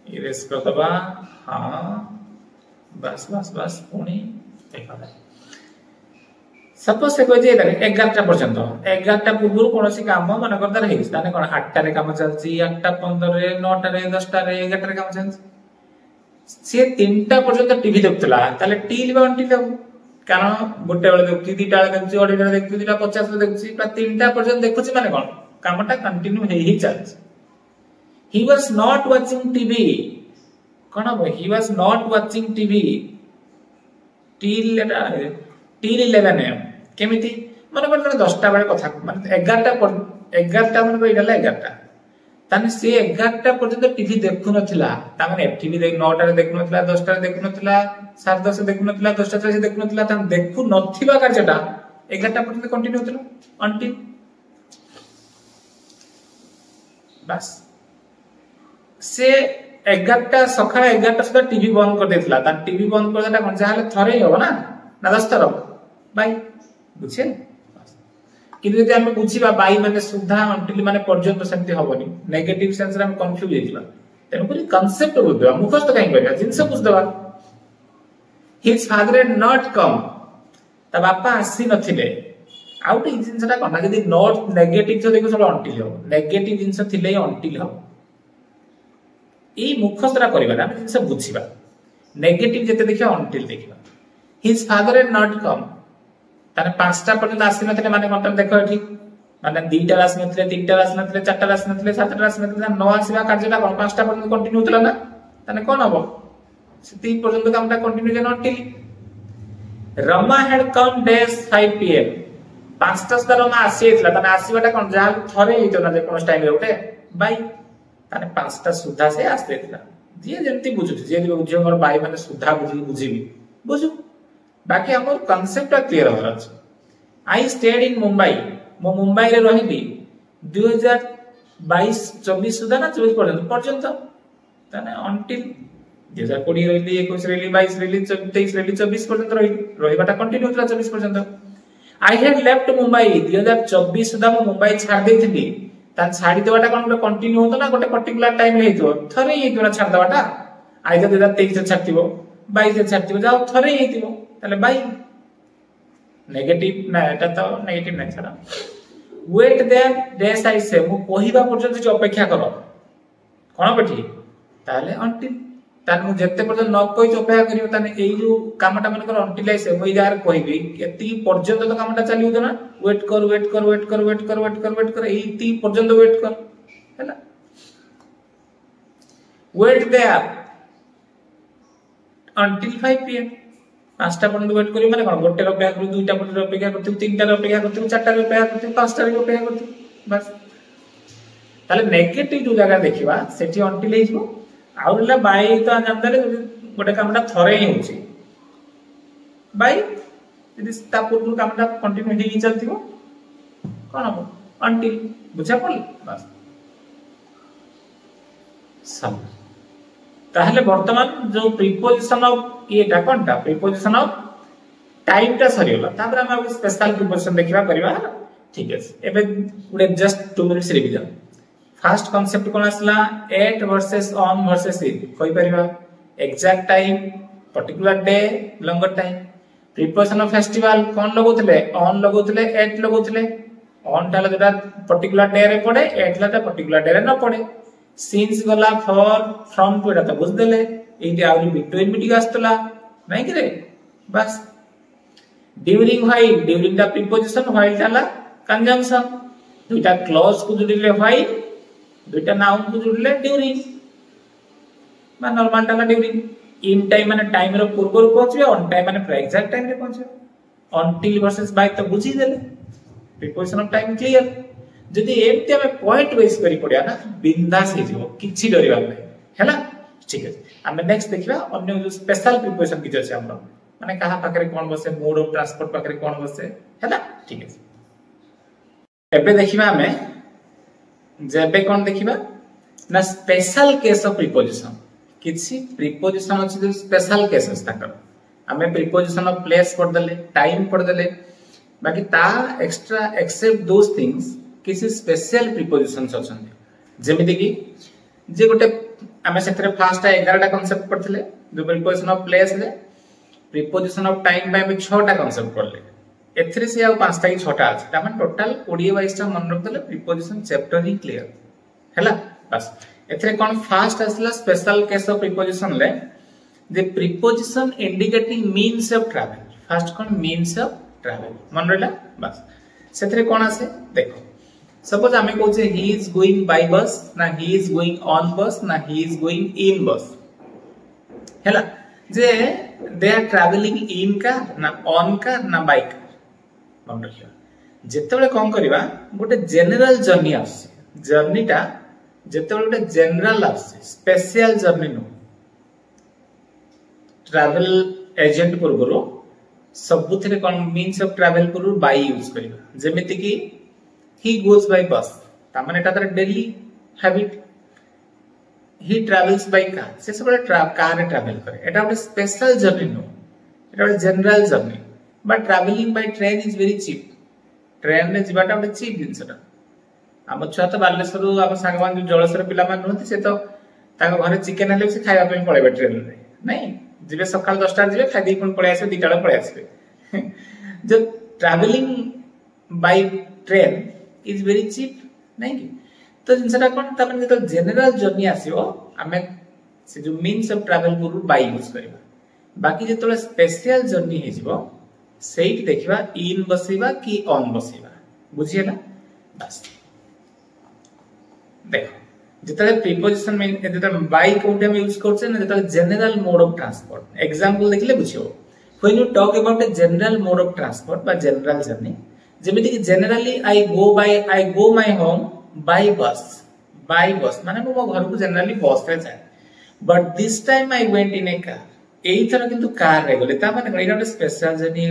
इरेज कर दबा हां बस बस बस पुणी देखा सपोज से कोइ जे 11टा पर्यंत 11टा पूर्व कोनोसी काम मन करदार हेइस ताने कोन 8टा रे काम चलची 8:15 रे 9टा रे 10टा रे 11टा रे काम चलची से 3टा पर्यंत टीवी देखतला ताले टील बा अंटिल कारण गोटे बेले देखछि 2टा बेले देखछि अढेटा देखछि 2टा 50 रे देखछि प्रा 3टा पर्यंत देखछि माने कोन कामटा कंटिन्यू हेइ ही चलछि he was not watching TV कोन हो he was not watching TV till 11 am केमिति मन कर 10टा बेले कथा माने 11टा मन को इडला 11टा ताने से 11टा पर्यंत टीवी देखु नथिला ता माने टीवी देख 9टा रे देखु नथिला 10टा रे देखु नथिला 10:30 रे देखु नथिला 10टा रे देखु नथिला ता देखु नथिबा कार्यटा 11टा पर्यंत कंटिन्यू होतलो अंटिल बस से 11टा सखा 11टा सुदा टीवी बंद कर देथिला ता टीवी बंद कर देता कोन जाहले थरे हो ना 10 थर बाय बुझे किंतु यदि हम बुझिबा बाय माने सुधा अंटिल माने पर्यंत सेमति होबनी नेगेटिव सेंस रे हम कंफ्यूज हेतिबा तेनु करी कांसेप्ट बुझदबा मुखस्त काई कहबा जिंस बुझदबा his father had not come ता बापा आसी नथिले आउट इ जिंसटा कोना यदि नॉट नेगेटिव तो देखो सब अंटिल हो नेगेटिव जिंस थिले अंटिल हो ई मुखस्तरा करबा ना जिंस बुझिबा नेगेटिव जते देखियो अंटिल देखिबा हिज फादर हैड नॉट कम ताने 5टा पर्यंत आसी नथिले माने कोन देखो एठी माने 2टा आसी नथिले 3टा आसी नथिले 4टा आसी नथिले 7टा आसी नथिले न आसीबा कार्यटा कोन 5टा पर्यंत कंटिन्यू होतला ना ताने कोन हबो से 3 पर्यंत कामटा कंटिन्यू जन until Rama had come days 5 pm 5टा सुदा रमा आसीतला ताने आसीबाटा कोन जा थरे हितो ना जे कोन टाइम रे उठे बाय ताने 5टा सुधा से आस्तेतला जे जेंति बुझुछ जे बुझियो मोर बाय माने सुधा बुझिबी बुझु बाकी हमर कांसेप्ट क्लियर हो रहा आई स्टेड इन मुंबई मो मुंबई रे रहिली 2022 24 सुधा ना 24 पर्यंत ताने अंटिल 2020 रहिली 21 रहिली 22 रहिली 23 रहिली 24 पर्यंत रहिबाटा कंटिन्यू होतला 24 पर्यंत आई हैड लेफ्ट मुंबई 2024 सुधा मो मुंबई छाड़ देथिली ता छाड़ी देबाटा कोन कंटिन्यू होतो ना गोटे पर्टिकुलर टाइम रे हेतो थरे हेतो ना छाड़ देबाटा आई 2023 रे छाड़तिबो 22 रे छाड़तिबो जाओ थरे हेतिबो ताले बाय नेगेटिव ना एटा तो नेगेटिव नै छडा वेट देयर डेस आई से मु कहिबा पर्यंत जे अपेक्षा करो कोन बेठी ताले अंटिल तान मु जत्ते पर्यंत न कहि अपेक्षा करियो ताने एई जो कामटा मन कर अंटिल आई से मु यार कहिबी एती पर्यंत तो कामटा चली होतो ना वेट कर वेट कर वेट कर वेट कर वेट कर वेट कर एती पर्यंत वेट कर हैला वेट देयर until 5 pm 5टा पर्यंत वेट करी माने कोन गोटे अपेक्षा करू 2टा पर्यंत अपेक्षा करथि 3टा अपेक्षा करथि 4टा अपेक्षा करथि 5टा अपेक्षा करथि बस ताले नेगेटिव जो जगह देखिबा सेठी अंटिल हेइबो आउरला बाय तो जानदारे गोटे कामटा थरे ही होची बाय यदि ता पूर्व कामटा कंटिन्यू हेइ चलथिबो कोन हो अंटिल बुझा पड़ल बस सम ताहले वर्तमान जो preposition of Etah कोनटा preposition of time टा सरियला तापर हम अब स्पेशल प्रीपोजिशन देखिबा करबा ठीक है एबे गुडे just 2 minutes revision fast concept कोन आसला at versus on versus in कोइ परिबा exact time particular day longer time preparation of festival कोन लगोतले ऑन लगोतले एट लगोतले ऑन टाला जेटा पर्टिकुलर डे रे पड़े एट ला पर्टिकुलर डे रे न पड़े सिंस गला फॉर फ्रॉम टू एटा बुझ देले एटी आउरी बिटवीन बिटिक आस्तला नहीं करे बस ड्यूरिंग द प्रीपोजिशन व्हाइल टाला कंजंक्शन दुटा क्लॉज को जोड़िले व्हाइल दुटा नाउन को जोड़िले ड्यूरिंग मा नॉर्मल टाला ड्यूरिंग इन टाइम माने टाइम रो पूर्व रो पहुंचबे ऑन टाइम माने पूरा एग्जैक्ट टाइम रे पहुंचबे अनटिल वर्सेस बाय तो बुझी देले प्रीपोजिशन ऑफ टाइम क्लियर जदी एमते हमें पॉइंट वाइज करी पड़िया ना बिंदास हे जीवो किछि डरिबा नै हैला ठीक है हमें नेक्स्ट देखिबा अन्य जो स्पेशल प्रीपोजिशन किछ अछि हमरो माने कहा पाकरे कोन बसे मोड ऑफ ट्रांसपोर्ट पाकरे कोन बसे हैला ठीक है एबे देखिबा हमें जेबे कोन देखिबा ना स्पेशल केस ऑफ प्रीपोजिशन किछि प्रीपोजिशन अछि जो स्पेशल केसेस ताकर हमें प्रीपोजिशन ऑफ प्लेस पढ़ देले टाइम पढ़ देले बाकी ता एक्स्ट्रा एक्सेप्ट दोस थिंग्स किछि स्पेशल प्रीपोजिशंस अछन्ती जेमिति कि जे गोटे हमें सेथरे फास्ट 11 टा कांसेप्ट पढ़थिले जो प्रीपोजिशन ऑफ प्लेस ले प्रीपोजिशन ऑफ टाइम बाय में 6 टा कांसेप्ट पढ़ले एथरे से आ 5 टा की 6 टा अछि ता मन टोटल 20 22 टा मन रख देले प्रीपोजिशन चैप्टर ही क्लियर हैला बस एथरे कोन फास्ट असला स्पेशल केस ऑफ प्रीपोजिशन ले the preposition indicating means of travel fast cone means of travel मन रहला बस सेथरे कोन आसे देखो सपोज हमें कहूचे ही इज गोइंग बाय बस ना ही इज गोइंग ऑन बस ना he is going in bus हैला जे they are travelling in car ना ऑन कार ना बाय कार मन रखियो जेतेबेले कोन करबा गोटे जनरल जर्नी आसी जर्नीटा जेतेबेले गोटे जनरल आसी special journey no travel agent पूर्वरो सबुथिरे कोन मीन्स ऑफ ट्रैवल पूर्व बाय यूज करबा जेमिति कि he goes by bus ता माने एटा तर daily habit he travels by car से सब कार रे ट्रैवल करे एटा ଗୋଟେ स्पेशल जर्नी नो एटा ଗୋଟେ general journey but travelling by train is very cheap train रे जिबाटा ଗୋଟେ चीप जिंसटा हम छुआ तो बालेश्वर हम सांगमान जो जळसर पिला मान रहती से तो ताको घरे चिकन हले से खाଇବା ପାଇଁ पळेबे ट्रेन रे नहीं जिबे सकाळ 10 टा जिबे खाइ दी कोन पळे आसे दिटाला पळे आसे जब travelling by train is very cheap नहीं कि तो जिनसटा कोन त मन तो जनरल जर्नी आसीओ हमें से जो मीन्स ऑफ ट्रैवल पूर्व बाय यूज करबा बाकी जे तोले स्पेशल जर्नी हे जिवो सेट देखिबा इन बसीबा कि ऑन बसीबा बुझिएला बस देखो जेतले प्रीपोजिशन में जेतले बाय कोड हम यूज करछे ना जेतले general mode of transport example देखले बुझियो when you talk about a general mode of transport बा जनरल जर्नी जेमिति कि generally I go my home by bus माने मो घर को जनरली बस रे जाय but this time I went in a car एई थरा किंतु कार रे गले ता माने एटा स्पेशल जर्नी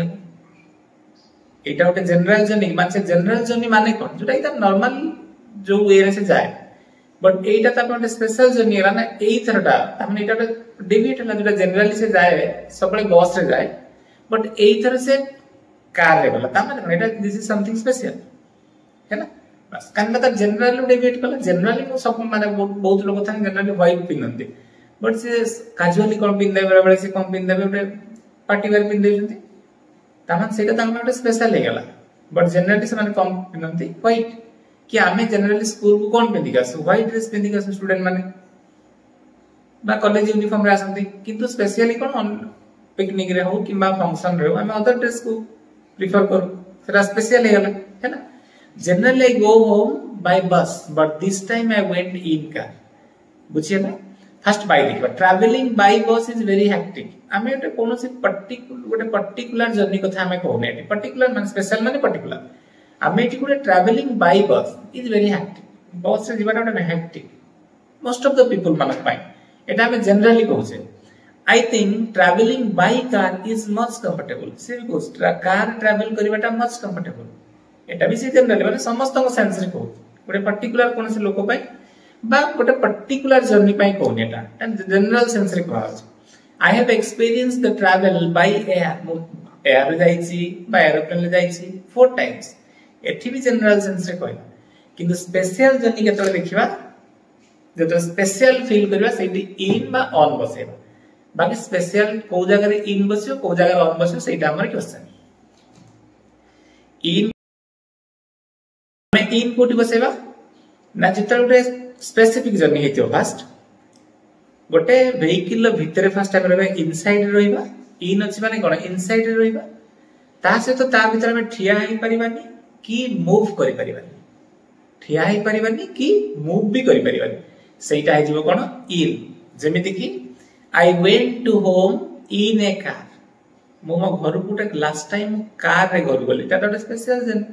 एटा गोटे जनरल जर्नी माने जनरल जर्नी माने कोन जोटा इता नॉर्मल जो वे रे से जाय बट एटा ता गोटे स्पेशल जर्नी है ना एई थराटा ता माने एटा डेविएट है जोटा जनरली से जाय सबले बस रे जाय बट एई थरा से कार रे गला ता माने एटा दिस इज समथिंग स्पेशल है ना बस कान त जनरली डेविएट कला जनरली को सब माने बहुत लोग था जनरली व्हाइट पिनंती बट से कैजुअली कोन पिन दे बेले से कोन पिन दे बेले पार्टी वेयर पिन दे जंती ता माने सेटा ता माने स्पेशल हे गला बट जनरली से माने कोन पिनंती व्हाइट कि आमे जनरली स्कूल को कोन पिन दिगा व्हाइट ड्रेस पिन दिगा स्टूडेंट माने बा कॉलेज यूनिफॉर्म रे आसंती किंतु स्पेशली कोन पिकनिक रे हो किबा फंक्शन रे हो आमे अदर ड्रेस को प्रिफर करू सेटा स्पेशल हे गला है ना generally I go home by bus but this time I went in car बुझिए ना फर्स्ट बाय देखबा travelling by bus is very hectic आमे एटा कोनोसी पर्टिकुलर जर्नी कथा आमे कहने एटी पर्टिकुलर माने स्पेशल माने पर्टिकुलर आमे एटी कोटे travelling by bus is very hectic bus से जीवाटा ओटा hectic most of the people मानक पाई एटा आमे जनरली कहूचे I think travelling by car is much comfortable से बिकॉज़ कार ट्रैवल करबाटा मच कंफर्टेबल एटा भी से जनरली माने समस्त को सेंस रे कहू गोटे पर्टिकुलर कोन से लोक पाई बा गोटे पर्टिकुलर जर्नी पाई कहू एटा जनरल सेंस रे कहू I have experience the travel by air रे जाईची बा एरोप्लेन रे जाईची 4 टाइम्स एठी भी जनरल सेंस रे कहू किंतु स्पेशल जर्नी केतले देखिबा जतो स्पेशल फील करबा सेठी इन बा ऑन बसेबा बाकी स्पेशल को जगह रे इन बसियो को जगह रे ऑन बसियो सेटा हमर क्वेश्चन इन में इन कोटी बसेबा ना जितल गोटे स्पेसिफिक जर्नी हेतियो फास्ट गोटे वेहिकल भितरे फास्ट टाइम रहबा इनसाइड रहबा इन अछि माने कोन इनसाइड रहबा ता से तो ता भीतर में ठिया ही परिबानी कि मूव करि परिबानी ठिया ही परिबानी कि मूव भी करि परिबानी सेटा हे जिवो कोन इन जेमिति कि I went to home in a car मो मो घर गुटे लास्ट टाइम कार रे घर गली ता तो स्पेशल जन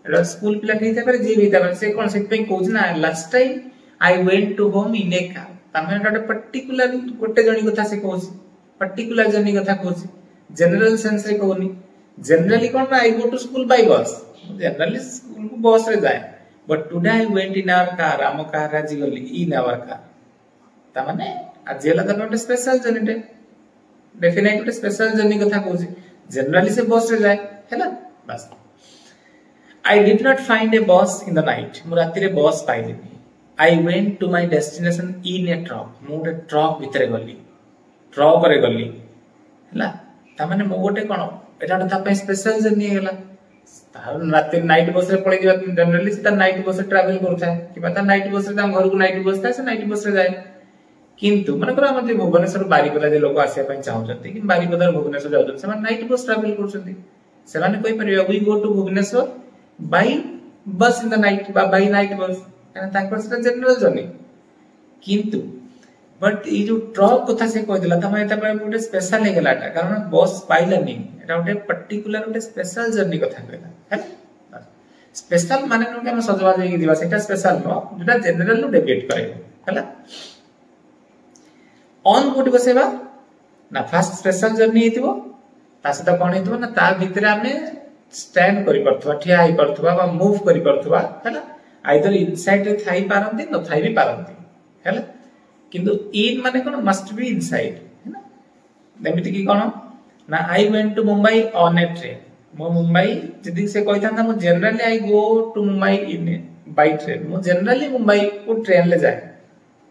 एटा स्कूल पिला कहिता पारे जे भी ता से कोन से पे कहू ना last time I went to home in a car तमे एटा पर्टिकुलर गोटे जणी कथा से कहू पर्टिकुलर जर्नी कथा कहू जनरल सेंस रे कहूनी जनरली कोन I go to school by bus generally school को बस रे जाए but today I went in our car आम कार राजी गली इन आवर कार ता माने आज जेला ता special journey definitely special journey कथा कहू जनरली से बस रे जाए हैला bus I did not find a bus in the night मु राती रे बस पाइलिनी I went to my destination in a truck मु गोटे ट्रक भितरे गली ट्रक रे गली हैला ता माने मु गोटे कोन एटा ता पे स्पेशल जर्नी हेला तार राती नाइट बस रे पळे जिवा जनरली से नाइट बस रे ट्रैवल करता है कि पता नाइट बस रे हम घर को नाइट बस था से नाइट बस रे जाए किंतु मन कर हम भुवनेश्वर बारिपदा जे लोक आसे पय चाहउछथि कि बारिपदा भुवनेश्वर जाउछथि से नाइट बस ट्रैवल करछथि से माने कोइ परिबा we go to Bhubaneswar by bus in the night बा बाय नाइट बस एना ताकर से जनरल जर्नी किंतु बट ई जो ट्रक कथा से कह दिला त मैं तबे गोटे स्पेशल हे गेलाटा कारण बस पाइला नहीं एटा गोटे पर्टिकुलर गोटे स्पेशल जर्नी कथा कहला है स्पेशल माने न के हम सजवा जाई दिबा सेटा स्पेशल नो जेटा जनरल नु डेबिट करे हैला ऑन कोटी बसेबा ना फास्ट स्पेशल जर्नी हेतिबो ता से कोन हेतिबो ना ता भितरे हमें स्टैंड करि परथवा ठिया ही परथवा बा मूव करि परथवा हैला आइदर इनसाइड रे थाई पारंती न थाई भी पारंती हैला किंतु इन माने कोन मस्ट बी इनसाइड है ना देमिति की कोन ना I went to Mumbai on a train मो मुंबई जदी से कहिता ना मो generally I go to Mumbai in by train मो जनरली मुंबई को ट्रेन ले जाए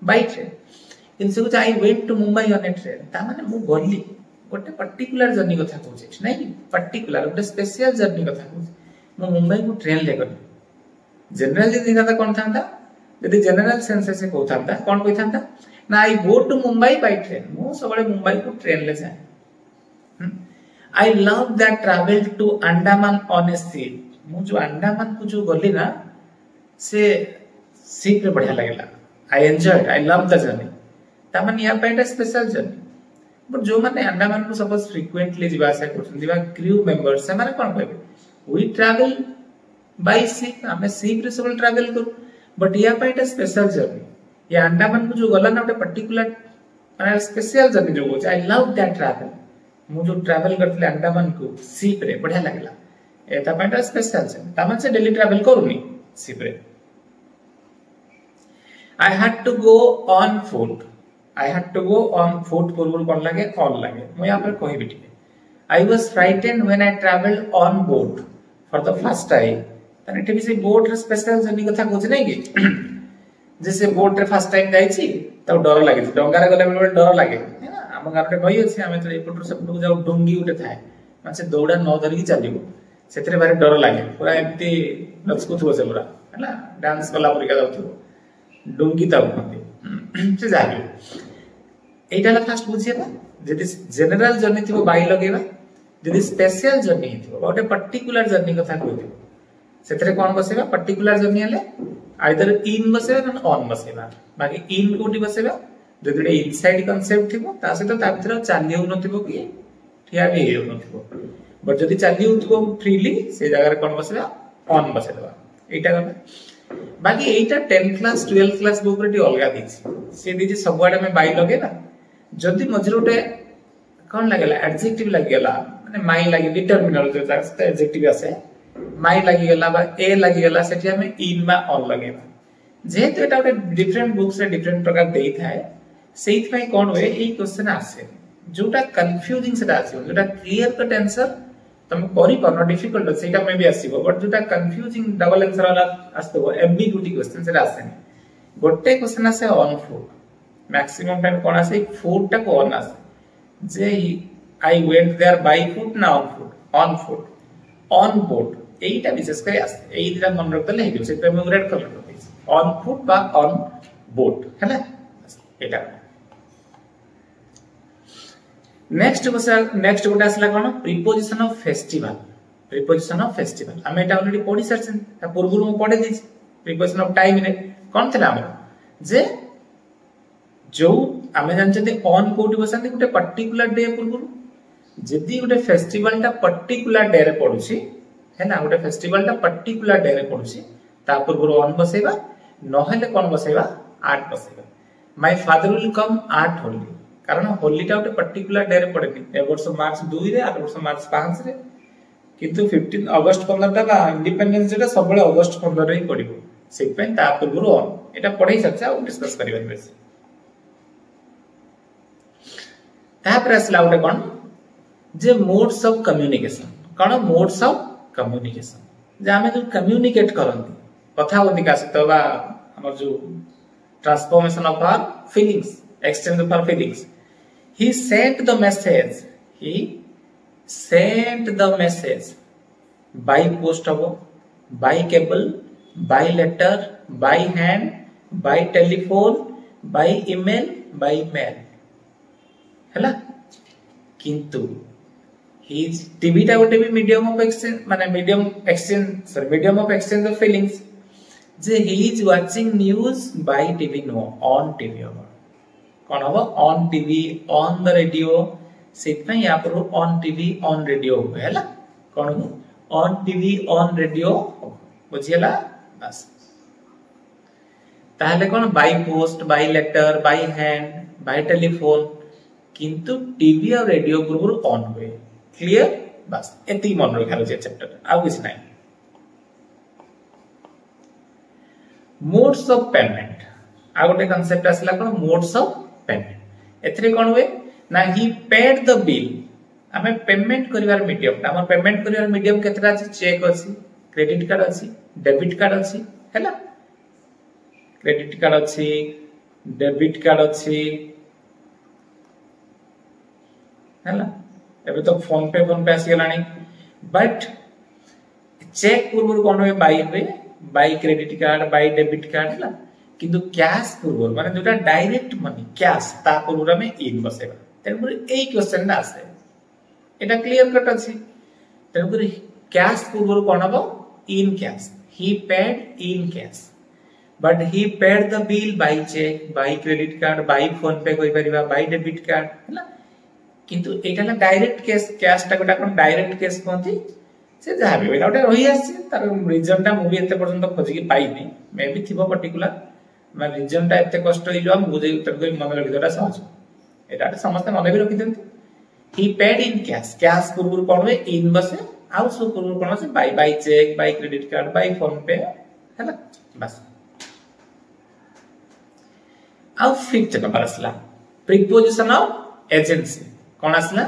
बाय ट्रेन इन से कुछ I went to Mumbai on a train ता माने मो गली गोटे पर्टिकुलर जर्नी कथा कहू नै पर्टिकुलर गोटे स्पेशल जर्नी कथा कहू मो मुंबई को ट्रेन ले गली जनरल जदी था कोन थांता यदि जनरल सेंस से कहता कौन कहता ना I go to Mumbai by train मु सबले मुंबई को ट्रेन ले जाए I love that travel to Andaman on a ship मु जो अंडमान को जो गली ना से शिप रे बढ़िया लागला I enjoyed I love the journey ता माने या पे स्पेशल जर्नी बट जो माने अंडमान को सपोज फ्रीक्वेंटली जीवा आसा करछन दिबा क्रू मेंबर्स से माने कोन कहबे वी ट्रैवल बाय शिप हमें शिप रे सब ट्रैवल करू बट या पे स्पेशल जर्नी या अंडमान को जो गला ना पर्टिकुलर माने स्पेशल जर्नी जो हो आई लव दैट ट्रैवल मु जो ट्रैवल करथले अंडमान को शिप रे बढ़िया लागला एता पे स्पेशल जर्नी तमन से डेली ट्रैवल करूनी शिप रे I had to go on foot I had to go on foot पूर्व कोन लागे ऑन लागे मु या पर कहबी ठीक I was frightened when I travelled on boat for the first time तने एटे भी से बोट रे स्पेशल जर्नी कथा कहछ नै कि जैसे बोट रे फर्स्ट टाइम जाई छी त डर लागे डंगा रे गले बेले डर लागे है ना हम गार रे नई अछि हमें तो एपटू से पटू जाऊ डोंगी उठे थाए माने दौड़ा न धरि चलिबो सेतरे बारे डर लागे पूरा एते लचकुथबो से पूरा है ना डांस कला परिका जाउथबो डोंगी ता कहते से जाबे एटाला फास्ट बुझिएबा जदि जनरल जर्नी थिबो बाई लगेबा जदि स्पेशल जर्नी थिबो गोटे पर्टिकुलर जर्नी कथा कहथिबो सेतरे कोन बसेबा पर्टिकुलर जर्नी हले आइदर इन बसेबा न ऑन बसेबा बाकी इन कोटी बसेबा जदि इनसाइड कांसेप्ट थिबो ता से तो ता भीतर चाली हो नथिबो कि ठिया भी हो नथिबो बट जदि चाली होतबो फ्रीली से जगह रे कोन बसेबा ऑन बसेबा एटा गला बाकी एटा 10 क्लास 12 क्लास बुक रे अलगा दिछि से दिछि सब आडे में बाई लगे ना जदि मजरूटे कोन लागेला एडजेक्टिव लागेला माने माई लागे डिटरमिनर जो तार एडजेक्टिव आसे माई लागि गेला बा ए लागि गेला सेठी हमें इन बा ऑन लगेबा जेहेतु एटा गोटे डिफरेंट बुक्स रे डिफरेंट प्रकार देई थाए सेइत कोन होए ए क्वेश्चन आसे जोटा कंफ्यूजिंग सेटा आसे जोटा क्लियर कट आंसर तुम करि परनो डिफिकल्ट सेटा मे भी आसीबो बट जोटा कंफ्यूजिंग डबल आंसर वाला आस्तबो एमबीगुटी क्वेश्चन सेटा आसेनी गोटे क्वेश्चन आसे ऑन फुट मैक्सिमम टाइम कोन आसे फुट टा को ऑन आसे जे I went there by foot ना ऑन फुट ऑन बोट एटा विशेष करे आसे एई दिरा मन रख दले हेजो से पे रेड कलर कर ऑन फुट बा ऑन बोट हैला एटा नेक्स्ट गोटे आसला कोन प्रीपोजिशन ऑफ फेस्टिवल हम एटा ऑलरेडी पढी सरछन ता पूर्व मु पढे दी प्रीपोजिशन ऑफ टाइम रे कोन थला हमर जे जो आमे जानछते ऑन कोटी बसंती गोटे पर्टिकुलर डे पूर्व जदी गोटे फेस्टिवल टा पर्टिकुलर डे रे पडुची हैना गोटे फेस्टिवल टा पर्टिकुलर डे रे पडुची ता पूर्व ऑन बसेबा नहले कोन बसेबा आट बसेबा my father will come at Holi कारण होली टा गोटे पर्टिकुलर डे रे पडेनी ए वर्ष मार्च 2 रे आ वर्ष मार्च 5 रे किंतु 15 अगस्त 15 टा इंडिपेंडेंस डे टा सबले अगस्त 15 रे ही पडिबो से पे ता पूर्व ऑन एटा पढै सच्चा और डिस्कस करिबा बेस ता पर असला गोटे कोन जे मोड्स ऑफ कम्युनिकेशन कोन मोड्स ऑफ कम्युनिकेशन जे हमें जो कम्युनिकेट करंती कथा होती का से तो बा हमर जो transformation of our feelings exchange of our feelings he sent the message by post hobo by cable by letter by hand by telephone by email by mail हैला किंतु his टीवी टा गोटे भी मीडियम ऑफ एक्सचेंज माने medium of exchange of feelings J he is watching news by tv no on tv कौन होगा on TV on the radio set में यहाँ पर ऑन टीवी ऑन रेडियो हो है ला कौन हो ऑन टीवी ऑन रेडियो बुझियला बस ताहले कौन by post by letter by hand by telephone किंतु टीवी और रेडियो पूर्व ऑन हुए क्लियर बस एती मन रखा जे चैप्टर आ कुछ नहीं मोड्स ऑफ पेमेंट आ गोटे कांसेप्ट आसला कोन मोड्स ऑफ पेमेंट एथरे कोन हुए ना ही पेड द बिल हमें पेमेंट करिवार मीडियम हमर पेमेंट करिवार मीडियम केतरा अछि चेक अछि क्रेडिट कार्ड अछि डेबिट कार्ड अछि हैला क्रेडिट कार्ड अछि डेबिट कार्ड अछि हैला एबे तो फोन पे आसी गलानी बट चेक पूर्व कोन हुए by credit card by debit card हैला किंतु कैश पूर्व माने जोटा डायरेक्ट मनी कैश ता पूर्व में इन बसेबा तेनपुर एई क्वेश्चन ना आसे एटा क्लियर कट अछि तेनपुर कैश पूर्व कोन हबो in cash he paid in cash but he paid the bill by cheque by credit card by PhonePe कोइ परिबा बाय डेबिट कार्ड हैला किंतु एटा ना डायरेक्ट कैश ता गोटा कोन डायरेक्ट कैश कोंती से जहा भी बेटा रही आसी तार रीजन टा मूवी एते पर्यंत खोजी के पाइनी मे भी थिबो पर्टिकुलर मैं रीजन टा एते कष्ट होई जो हम बुझे उत्तर को मन रखि देटा सहज एटा समस्त मन भी रखि देंती ही पेड इन कैश पूर्व कोन हुए इन बसे आउ सो पूर्व कोन से by cheque by credit card by PhonePe हैला बस आउ फिफ्थ नंबर असला प्रीपोजिशन ऑफ एजेंसी कोन असला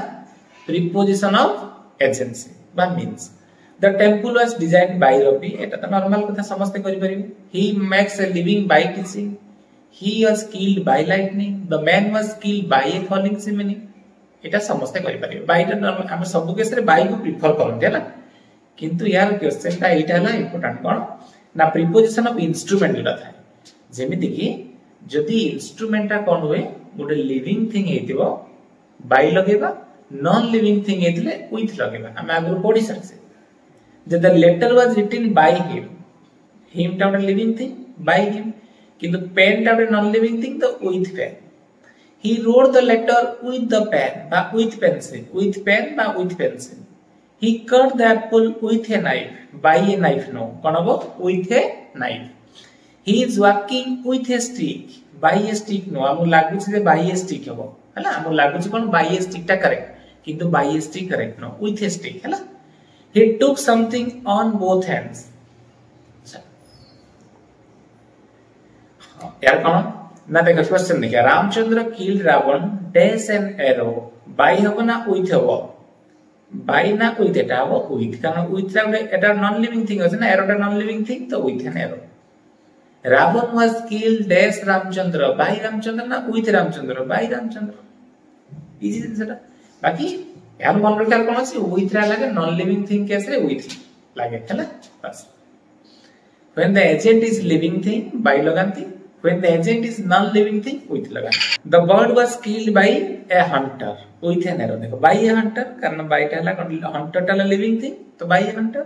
प्रीपोजिशन ऑफ एजेंसी बा means The temple was designed by Ravi. एटा तो नॉर्मल कथा समझते करि परिबे. He makes a living by teaching. He was killed by lightning. The man was killed by a falling chimney. एटा समझते करि परिबे. बाय टा नॉर्मल हम सब केस रे बाय को प्रेफर करन हैला. किंतु यार क्वेश्चन टा एटा हला इंपोर्टेंट कोन ना प्रीपोजिशन ऑफ इंस्ट्रूमेंट जोटा थाए. जेमिति कि जदि इंस्ट्रूमेंट टा कोन होए गोटे लिविंग थिंग हेतिबो बाय लगेबा नॉन लिविंग थिंग हेतिले विथ लगेबा. हम आगु पढि सकसे that the letter was written by him टा a living thing by him किंतु pen टा non living thing तो with pen he wrote the letter with the pen बा with pencil with pen बा with pencil he cut the apple with a knife by a knife no कोन हो with a knife he is walking with a stick by a stick no हम लागु छै by a stick हो हला हम लागु छै कोन by a stick टा करेक्ट किंतु by a stick correct no with a stick हला he took something on both hands यार कौन ना देखो क्वेश्चन देखिए Ramchandra killed Ravan dash an arrow by हबो ना with हबो बाय ना विथ एटा हो विथ कारण विथ रे एटा नॉन लिविंग थिंग अछि ना एरोटा नॉन लिविंग थिंग तो with an arrow Ravan was killed dash Ramchandra by Ramchandra ना with Ramchandra by Ramchandra easy सेटा बाकी यार मन रखार कोन अछि विथ रा लागे नॉन लिविंग थिंग केस रे विथ लागे हला बस when the agent is living thing by laganti when the agent is non living thing with laganti the bird was killed by a hunter with an arrow देखो by a hunter कारण by टा हला hunter टा living thing तो by a hunter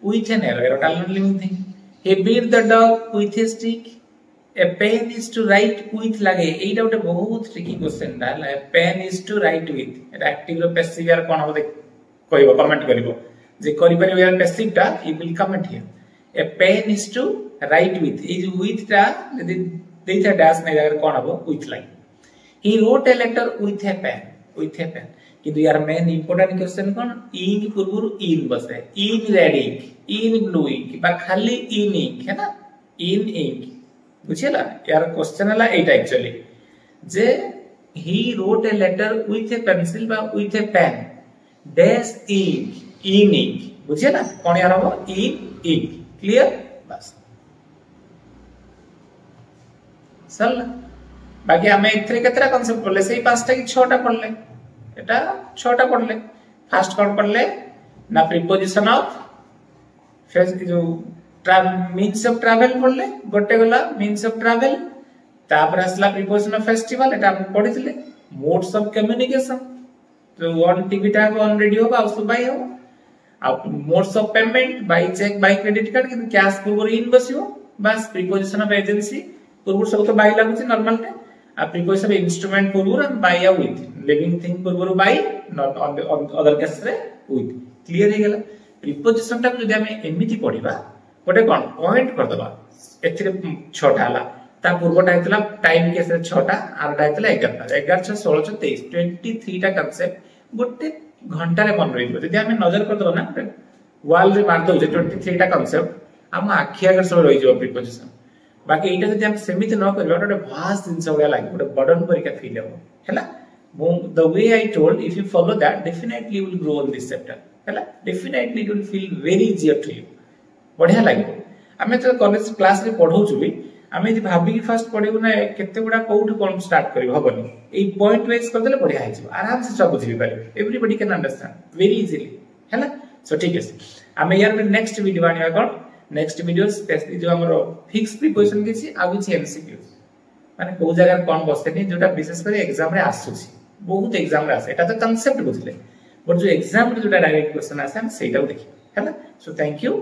with an arrow arrow टा living thing he beat the dog with a stick a pen is to write with लागे एटा उटे बहुत tricky question दा a pen is to write with Etah active row passive यार कोन हो कहबो comment करिवो जे करि परिबो यार passive टा you will comment here a pen is to write with is with टा देता डैश नै जागर कोन हबो with line he wrote a letter with a pen किंतु यार मेन इंपोर्टेंट क्वेश्चन कोन इन पूर्वरु इन बसे in red ink in blue ink बा खाली इन इंक है ना इन इंक बुझिला यार क्वेश्चन हला एटा actually J he wrote a letter with a pencil बा with a pen dash ink in ink बुझिला कोन यार हबो इन इंक क्लियर बस चल बाकी हमें इथरे केतरा कांसेप्ट पढ़ले सेही पांचटा कि छटा पढ़ले एटा छटा पढ़ले फास्ट कोड पढ़ले ना प्रीपोजिशन ऑफ फर्स्ट जो मींस ऑफ ट्रैवल पढ़ले गोटे गला मींस ऑफ ट्रैवल तापर असला प्रीपोजिशन ऑफ फेस्टिवल एटा हम पढ़िथिले मोड्स ऑफ कम्युनिकेशन तो वन टीवी टा ऑन रेडियो बा उसो बाय हो अब modes of payment by cheque by credit card किंतु कैश पूर्व इन बसियो बस प्रीपोजिशन ऑफ एजेंसी पूर्व सब तो बाय लागुची नॉर्मल टे आ प्रीपोजिशन ऑफ इंस्ट्रूमेंट पूर्व एंड बाय या विथ लिविंग थिंग पूर्व by not on other case रे विथ क्लियर हे गेला प्रीपोजिशन टा जदि हमें एमिति पढिबा गोटे कोन पॉइंट कर दबा एथिरे 6टा हला ता पूर्वटा हेतला टाइम केस रे 6टा आरटा हेतला 11 11 6 16 23 23 टा कांसेप्ट गोटे घंटा रे मन रहिबो जदि हमें नजर कर दो ना वॉल रे मार दो 23 टा कांसेप्ट हम आखि आगर सब रहि जो प्रीपोजिशन बाकी एटा जदि हम सेमिति न करबा ओटा भास दिन सब लागि ओटा बर्डन परिका फील हो हैला the way I told if you follow that definitely you will grow in this chapter हैला definitely it will feel very easier to you बढ़िया लागिबो हमें तो कॉलेज क्लास रे पढौछु भी हमें जे भाबी कि फर्स्ट पढिबो ना केते गुडा कोउठ कोन स्टार्ट करिवो हबनी ए पॉइंट वाइज कर देले बढ़िया आइ जिवो आराम से सब बुझि पारे everybody can understand very easily हैला सो ठीक है हमें यार में नेक्स्ट वीडियो आनिया कोन नेक्स्ट वीडियो स्पेशली जो हमरो फिक्स प्रिपरेशन के छी आ विच एमसीक्यू माने को जगह कोन बसते नहीं जोटा विशेष कर एग्जाम रे आसु छी बहुत एग्जाम रे आसे एटा तो कांसेप्ट बुझले बट जो एग्जाम रे जोटा डायरेक्ट क्वेश्चन आसे हम सेटा देखि हैला सो थैंक यू